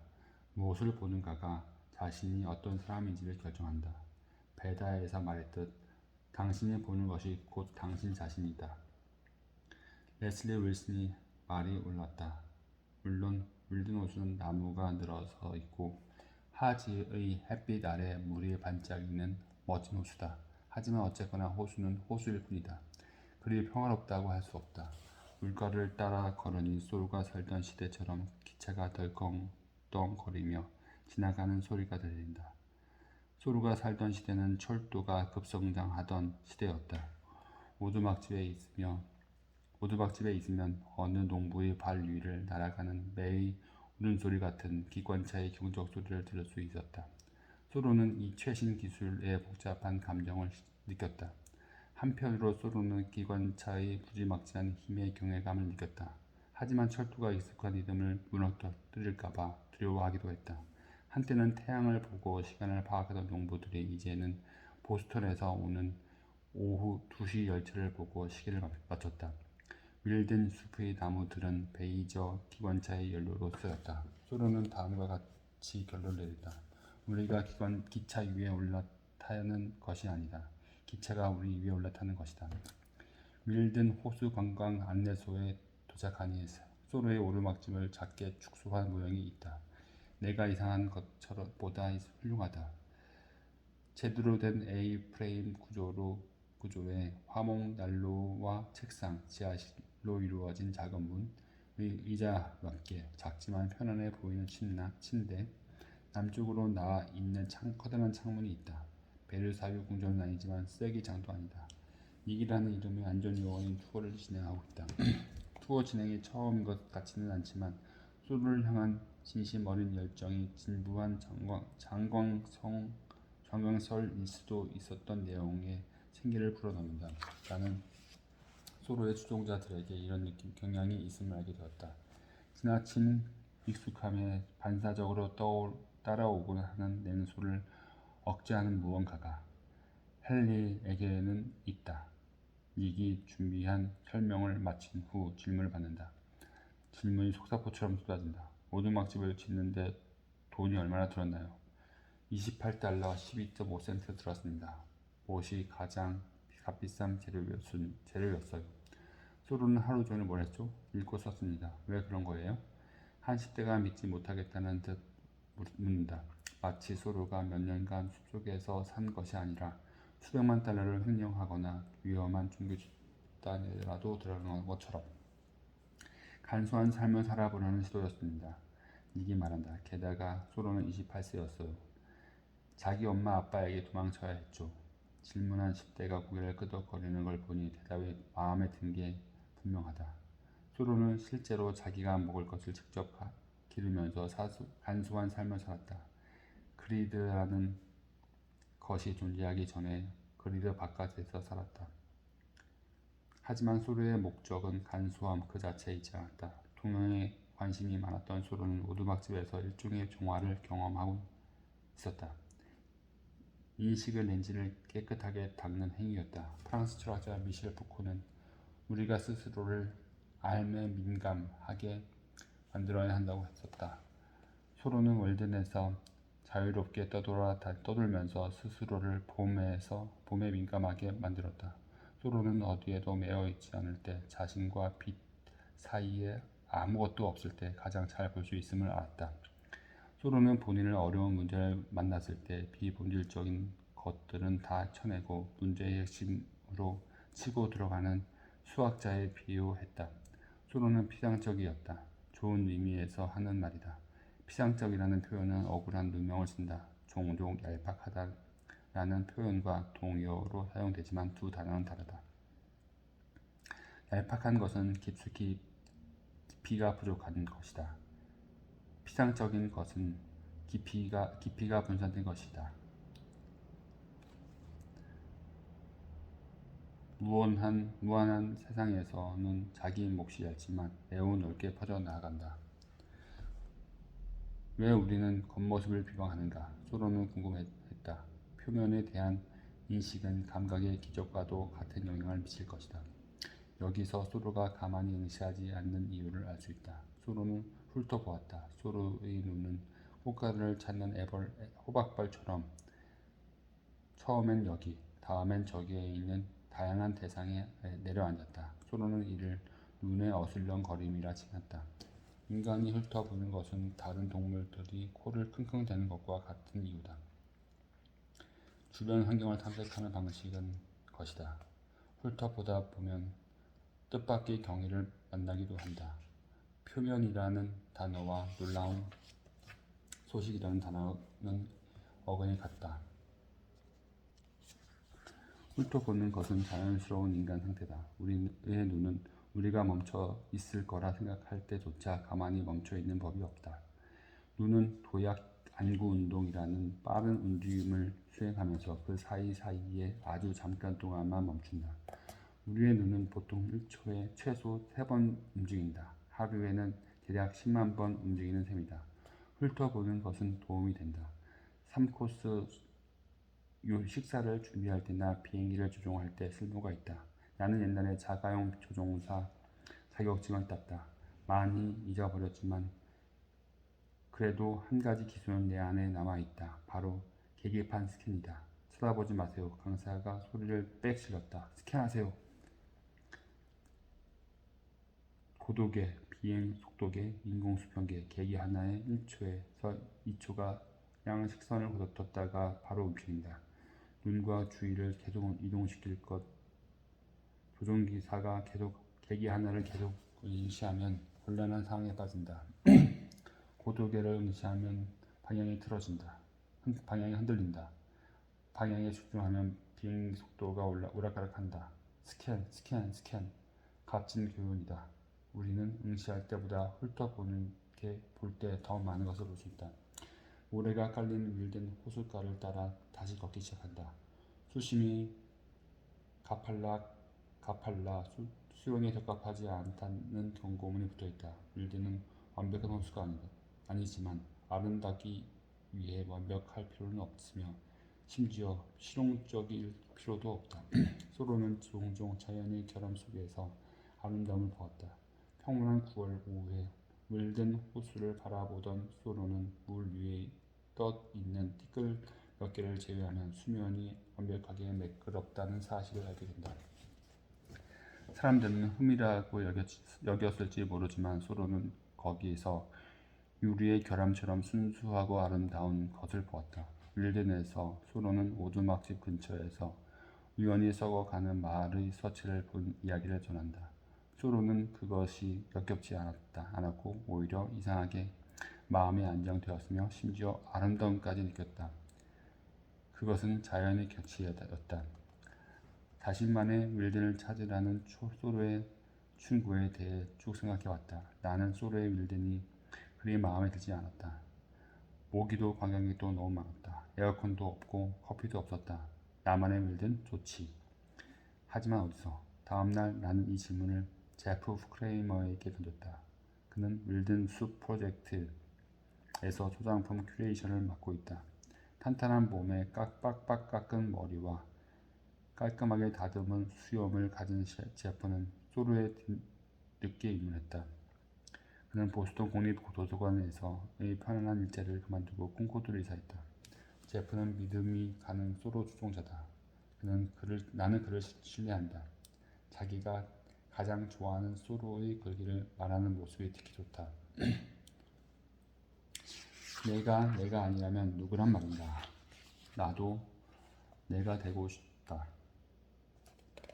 무엇을 보는가가 자신이 어떤 사람인지를 결정한다. 베다에서 말했듯 당신이 보는 것이 곧 당신 자신이다. 레슬리 윌슨이 말이 올랐다. 물론 물든 호수는 나무가 늘어서 있고 하지의 햇빛 아래 물이 반짝이는 멋진 호수다. 하지만 어쨌거나 호수는 호수일 뿐이다. 그리 평화롭다고 할 수 없다. 물가를 따라 걸으니 소로가 살던 시대처럼 기차가 덜컹덜컹거리며 지나가는 소리가 들린다. 소로가 살던 시대는 철도가 급성장하던 시대였다. 오두막집에 있으면 어느 농부의 발 위를 날아가는 매의 울음소리 같은 기관차의 경적 소리를 들을 수 있었다. 소로는 이 최신 기술의 복잡한 감정을 느꼈다. 한편으로 소로는 기관차의 무지막지한 힘의 경외감을 느꼈다. 하지만 철도가 익숙한 리듬을 무너뜨릴까봐 두려워하기도 했다. 한때는 태양을 보고 시간을 파악하던 농부들이 이제는 보스턴에서 오는 오후 2시 열차를 보고 시계를 맞췄다. 밀든 숲의 나무들은 베이저 기관차의 연료로 쓰였다. 소로는 다음과 같이 결론을 내린다. 우리가 기차 위에 올라타는 것이 아니다. 기차가 우리 위에 올라타는 것이다. 밀든 호수 관광 안내소에 도착하니 소로의 오르막집을 작게 축소한 모형이 있다. 내가 이상한 것처럼 보다 훌륭하다. 제대로 된 A-프레임 구조의 화목 난로와 책상, 지하실로 이루어진 작은 문, 의자와 함께 작지만 편안해 보이는 침대, 남쪽으로 나와 있는 커다란 창문이 있다. 베르사유 궁전은 아니지만 쓰레기장도 아니다. 닉이라는 이름의 안전요원인 투어를 진행하고 있다. 투어 진행이 처음인 것 같지는 않지만 소를 향한 진심 어린 열정이 진부한 장광설일 수도 있었던 내용에 생기를 불어넣는다. 나는 소로의 추종자들에게 이런 경향이 있음을 알게 되었다. 지나친 익숙함에 반사적으로 따라오곤 하는 냉소를 억제하는 무언가가 헨리에게는 있다. 닉이 준비한 설명을 마친 후 질문을 받는다. 질문이 속사포처럼 쏟아진다. 오두막집을 짓는데 돈이 얼마나 들었나요? 28달러 12.5센트 들었습니다. 못이 가장 값비싼 재료였어요. 소로는 하루 종일 뭘 했죠? 읽고 썼습니다. 왜 그런 거예요? 한 10대가 믿지 못하겠다는 듯 묻는다. 마치 소로가 몇 년간 숲속에서 산 것이 아니라 수백만 달러를 횡령하거나 위험한 종교 집단에라도 들어간 것처럼 간소한 삶을 살아보려는 시도였습니다. 닉이 말한다. 게다가 소로는 28세였어요. 자기 엄마 아빠에게 도망쳐야 했죠. 질문한 10대가 고개를 끄덕거리는 걸 보니 대답이 마음에 든 게 분명하다. 소로는 실제로 자기가 먹을 것을 직접 기르면서 간소한 삶을 살았다. 그리드라는 것이 존재하기 전에 그리드 바깥에서 살았다. 하지만 소로의 목적은 간소함 그 자체이지 않았다. 동양에 관심이 많았던 소로는 오두막집에서 일종의 종화를 경험하고 있었다. 인식의 렌즈를 깨끗하게 닦는 행위였다. 프랑스 철학자 미셸 푸코는 우리가 스스로를 알매 민감하게 만들어야 한다고 했었다. 소로는 월든에서 자유롭게 떠돌면서 스스로를 봄에 민감하게 만들었다. 소로는 어디에도 매여 있지 않을 때, 자신과 빛 사이에 아무것도 없을 때 가장 잘 볼 수 있음을 알았다. 소로는 본인을 어려운 문제를 만났을 때 비본질적인 것들은 다 쳐내고 문제의 핵심으로 치고 들어가는 수학자에 비유했다. 소로는 피상적이었다. 좋은 의미에서 하는 말이다. 피상적이라는 표현은 억울한 누명을 쓴다. 종종 얄팍하다라는 표현과 동의어로 사용되지만 두 단어는 다르다. 얄팍한 것은 깊이가 부족한 것이다. 피상적인 것은 깊이가 분산된 것이다. 무한한 세상에서는 자기 몫이 얇지만 매우 넓게 퍼져나간다. 왜 우리는 겉모습을 비방하는가? 소로는 궁금했다. 표면에 대한 인식은 감각의 기적과도 같은 영향을 미칠 것이다. 여기서 소로가 가만히 응시하지 않는 이유를 알 수 있다. 소로는 훑어보았다. 소로의 눈은 꽃가루를 찾는 호박벌처럼 처음엔 여기, 다음엔 저기에 있는 다양한 대상에 내려앉았다. 소로는 이를 눈의 어슬렁거림이라 칭했다. 인간이 훑어보는 것은 다른 동물들이 코를 킁킁 대는 것과 같은 이유다. 주변 환경을 탐색하는 방식은 것이다. 훑어보다 보면 뜻밖의 경위를 만나기도 한다. 표면이라는 단어와 놀라운 소식이라는 단어는 어근이 같다. 훑어보는 것은 자연스러운 인간 상태다. 우리의 눈은 우리가 멈춰 있을 거라 생각할 때조차 가만히 멈춰 있는 법이 없다. 눈은 도약 안구 운동이라는 빠른 움직임을 수행하면서 그 사이사이에 아주 잠깐 동안만 멈춘다. 우리의 눈은 보통 1초에 최소 3번 움직인다. 하루에는 대략 10만 번 움직이는 셈이다. 훑어보는 것은 도움이 된다. 3코스 식사를 준비할 때나 비행기를 조종할 때 쓸모가 있다. 나는 옛날에 자가용 조종사 자격증을 땄다. 많이 잊어버렸지만 그래도 한 가지 기술은 내 안에 남아있다. 바로 계기판 스캔이다. 쳐다보지 마세요. 강사가 소리를 빽 질렀다. 스캔하세요. 고독의 비행 속도계, 인공 수평계, 계기 하나에 1초에서 2초가 양식선을 걷었다가 바로 움직인다. 눈과 주위를 계속 이동시킬 것. 조종기사가 계속 계기 하나를 계속 응시하면 곤란한 상황에 빠진다. 고도계를 응시하면 방향이 틀어진다. 방향이 흔들린다. 방향에 집중하면 비행 속도가 오락가락한다. 스캔. 값진 교훈이다. 우리는 응시할 때보다 훑어 볼 때 더 많은 것을 볼 수 있다. 모래가 깔린 밀된 호숫가를 따라 다시 걷기 시작한다. 수심이 가팔라 수용에 적합하지 않다는 경고문이 붙어있다. 밀대는 완벽한 호수가 아니지만 아름다기 위해 완벽할 필요는 없으며 심지어 실용적일 필요도 없다. 소로는 종종 자연의 결함 속에서 아름다움을 보았다. 평온한 9월 오후에 물든 호수를 바라보던 소로는 물 위에 떠 있는 티끌 몇 개를 제외하면 수면이 완벽하게 매끄럽다는 사실을 알게 된다. 사람들은 흠이라고 여겼을지 모르지만 소로는 거기에서 유리의 결함처럼 순수하고 아름다운 것을 보았다. 윌덴에서 소로는 오두막집 근처에서 우연히 썩어가는 마을의 서체를 본 이야기를 전한다. 소로는 그것이 역겹지 않았고 오히려 이상하게 마음이 안정되었으며 심지어 아름다움까지 느꼈다. 그것은 자연의 격치였다. 자신만의 윌든을 찾으라는 소로의 충고에 대해 쭉 생각해왔다. 나는 소로의 윌든이 그리 마음에 들지 않았다. 모기도 관광객도 너무 많았다. 에어컨도 없고 커피도 없었다. 나만의 윌든 좋지. 하지만 어디서? 다음날 나는 이 질문을 제프 크레이머에게 던졌다. 그는 윌든 숲 프로젝트에서 소장품 큐레이션을 맡고 있다. 탄탄한 몸에 빡빡 깎은 머리와 깔끔하게 다듬은 수염을 가진 제프는 소로에 늦게 입문했다. 그는 보스턴 공립도서관에서의 편안한 일자리를 그만두고 콩코드를 이사했다. 제프는 믿음이 가는 소로 추종자다. 나는 그를 신뢰한다. 자기가 가장 좋아하는 소로의 글귀를 말하는 모습이 특히 좋다. 내가 아니라면 누구란 말인가. 나도 내가 되고 싶다.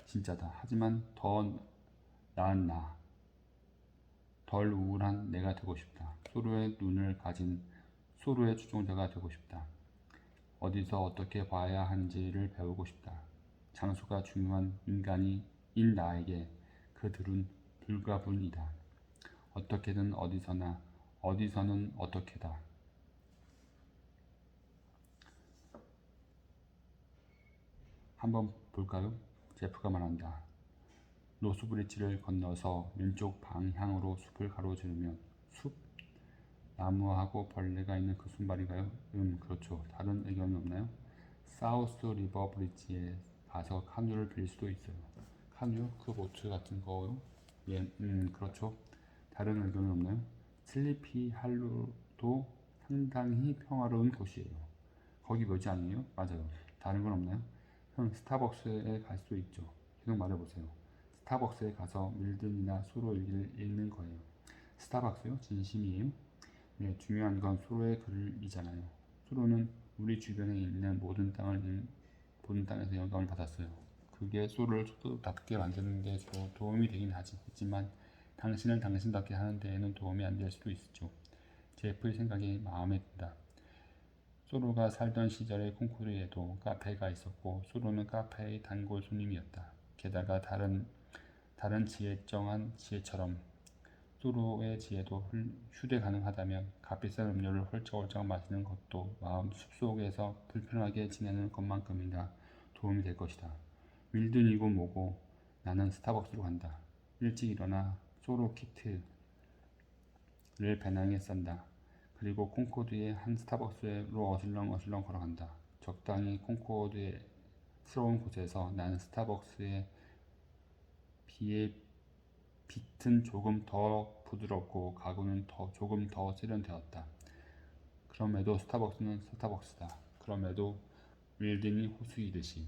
진짜다. 하지만 더 나은 덜 우울한 내가 되고 싶다. 소로의 눈을 가진 소로의 추종자가 되고 싶다. 어디서 어떻게 봐야 하는지를 배우고 싶다. 장소가 중요한 인간인 나에게 그들은 불가분이다. 어떻게든 어디서는 어떻게다. 한번 볼까요? 제프가 말한다. 노스브리지를 건너서 왼쪽 방향으로 숲을 가로지르면 숲? 나무하고 벌레가 있는 그 숲말인가요? 그렇죠. 다른 의견은 없나요? 사우스 리버 브리지에 가서 카누를 빌 수도 있어요. 카누요? 그 보트 같은 거요? 예, 그렇죠. 다른 의견은 없나요? 슬리피 할로도 상당히 평화로운 곳이에요. 거기 뭐지 아니에요? 맞아요. 다른 건 없나요? 형, 스타벅스에 갈 수도 있죠. 계속 말해보세요. 스타벅스에 가서 밀든이나 소로 일기를 읽는 거예요. 스타벅스요? 진심이에요? 네, 중요한 건 소로의 글이잖아요. 소로는 우리 주변에 있는 모든 땅에서 영감을 받았어요. 그게 소로를 소로답게 만드는 데 도움이 되긴 하지만 당신을 당신답게 하는 데에는 도움이 안 될 수도 있죠. 제프의 생각이 마음에 든다. 소로가 살던 시절의 콩쿠르에도 카페가 있었고 소로는 카페의 단골 손님이었다. 게다가 다른 지혜정한 지혜처럼 소로의 지혜도 휴대 가능하다면 값비싼 음료를 홀짝홀짝 마시는 것도 마음 숲속에서 불편하게 지내는 것만큼이나 도움이 될 것이다. 윌든이고 뭐고 나는 스타벅스로 간다. 일찍 일어나 소로 키트를 배낭에 싼다. 그리고 콩코드의 한 스타벅스로 어슬렁어슬렁 걸어간다. 적당히 콩코드스러운 곳에서 나는 스타벅스의 비에 빛은 조금 더 부드럽고 가구는 조금 더 세련되었다. 그럼에도 스타벅스는 스타벅스다. 그럼에도 윌든이 호수이듯이.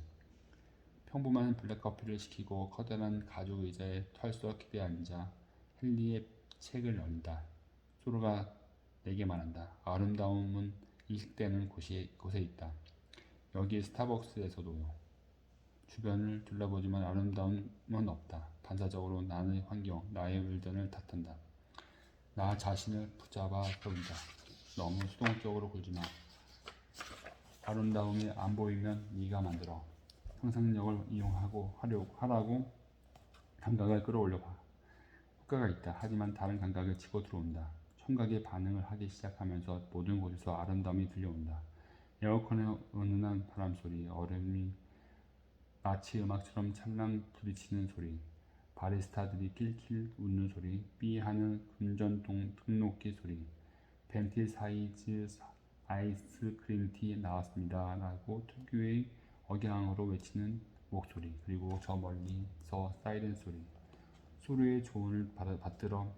평범한 블랙커피를 시키고 커다란 가죽 의자에 털썩 기대 앉아 헨리의 책을 열린다. 소로가 내게 말한다. 아름다움은 이식되는 곳에 있다. 여기 스타벅스에서도요. 주변을 둘러보지만 아름다움은 없다. 반사적으로 나의 환경, 나의 윌던을 탓한다. 나 자신을 붙잡아 보인다. 너무 수동적으로 굴지 마. 아름다움이 안 보이면 네가 만들어. 상상력을 이용하고 하라고 감각을 끌어올려봐. 효과가 있다. 하지만 다른 감각을 치고 들어온다. 청각이 반응을 하기 시작하면서 모든 곳에서 아름다움이 들려온다. 에어컨의 은은한 바람소리, 얼음이 마치 음악처럼 찰랑 부딪히는 소리, 바리스타들이 킬킬 웃는 소리, 삐하는 금전동 등록기 소리, 벤티 사이즈 아이스크림티 나왔습니다 라고 특유의 억양으로 외치는 목소리, 그리고 저 멀리서 사이렌 소리. 소리의 조언을 받들어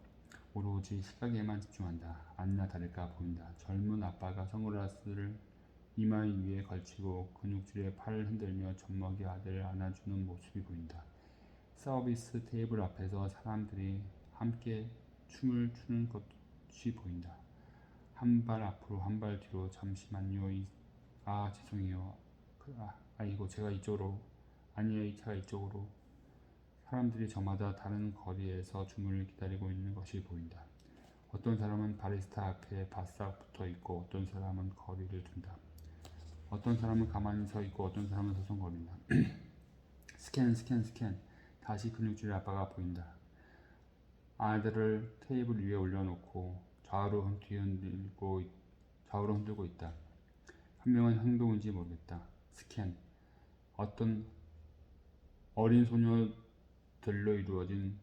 오로지 시각에만 집중한다. 아니나 다를까 보인다. 젊은 아빠가 선글라스를 이마 위에 걸치고 근육질에 팔을 흔들며 젖먹이 아들을 안아주는 모습이 보인다. 서비스 테이블 앞에서 사람들이 함께 춤을 추는 것이 보인다. 한 발 앞으로 한 발 뒤로. 잠시만요. 죄송해요. 아이고 제가 이쪽으로. 아니에요, 이 차가 이쪽으로. 사람들이 저마다 다른 거리에서 주문을 기다리고 있는 것이 보인다. 어떤 사람은 바리스타 앞에 바싹 붙어 있고 어떤 사람은 거리를 둔다. 어떤 사람은 가만히 서 있고 어떤 사람은 서성거린다. 스캔. 다시 근육질 아빠가 보인다. 아들을 테이블 위에 올려놓고 좌우로 흔들고 있다. 현명한 행동인지 모르겠다. 스캔. 어떤 어린 소녀들로 이루어진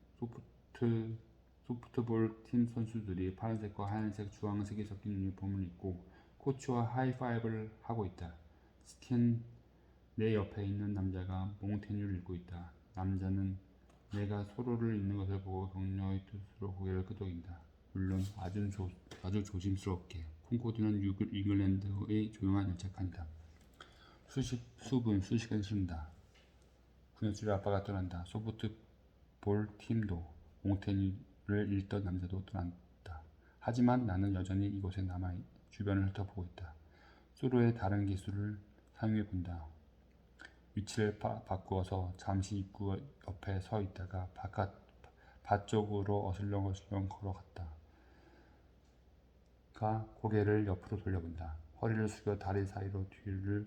소프트볼 팀 선수들이 파란색과 하얀색, 주황색이 섞인 유니폼을 입고 코치와 하이파이브를 하고 있다. 스캔. 내 옆에 있는 남자가 몽테뉴를 읽고 있다. 남자는 내가 소로를 읽는 것을 보고 격려의 뜻으로 고개를 끄덕인다. 물론 아주 조심스럽게. 콩코드는 잉글랜드의 조용한 열차칸이다. 수시간 쉬는다. 분유줄 아빠가 떠난다. 소프트볼 팀도 몽테뉴를 읽던 남자도 떠난다. 하지만 나는 여전히 이곳에 남아 주변을 훑어보고 있다. 소로의 다른 기술을 사용해 본다. 위치를 바꾸어서 잠시 입구 옆에 서 있다가 밭쪽으로 어슬렁어슬렁 걸어갔다가 고개를 옆으로 돌려본다. 허리를 숙여 다리 사이로 뒤를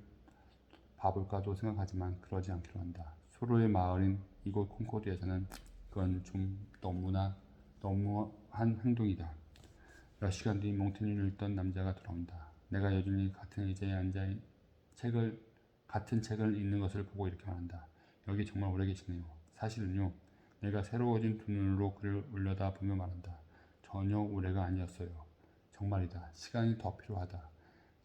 봐볼까도 생각하지만 그러지 않기로 한다. 소로의 마을인 이곳 콩코드에서는 그건 좀 너무한 행동이다. 몇 시간 뒤 몽테뉴를 읽던 남자가 돌아온다. 내가 여전히 같은 의자에 앉아 같은 책을 읽는 것을 보고 이렇게 말한다. 여기 정말 오래 계시네요. 사실은요. 내가 새로워진 두 눈으로 그를 올려다보며 말한다. 전혀 오래가 아니었어요. 정말이다. 시간이 더 필요하다.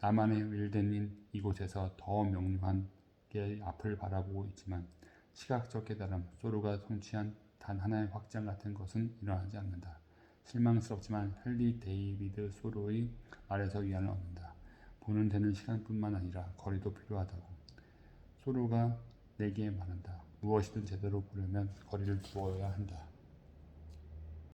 나만의 윌덴인 이곳에서 더 명료한 게 앞을 바라보고 있지만 시각적 깨달음, 소로가 성취한 단 하나의 확장 같은 것은 일어나지 않는다. 실망스럽지만 헨리 데이비드 소로의 말에서 위안을 얻는다. 보는 데는 시간뿐만 아니라 거리도 필요하다고. 소로가 내게 말한다. 무엇이든 제대로 보려면 거리를 두어야 한다.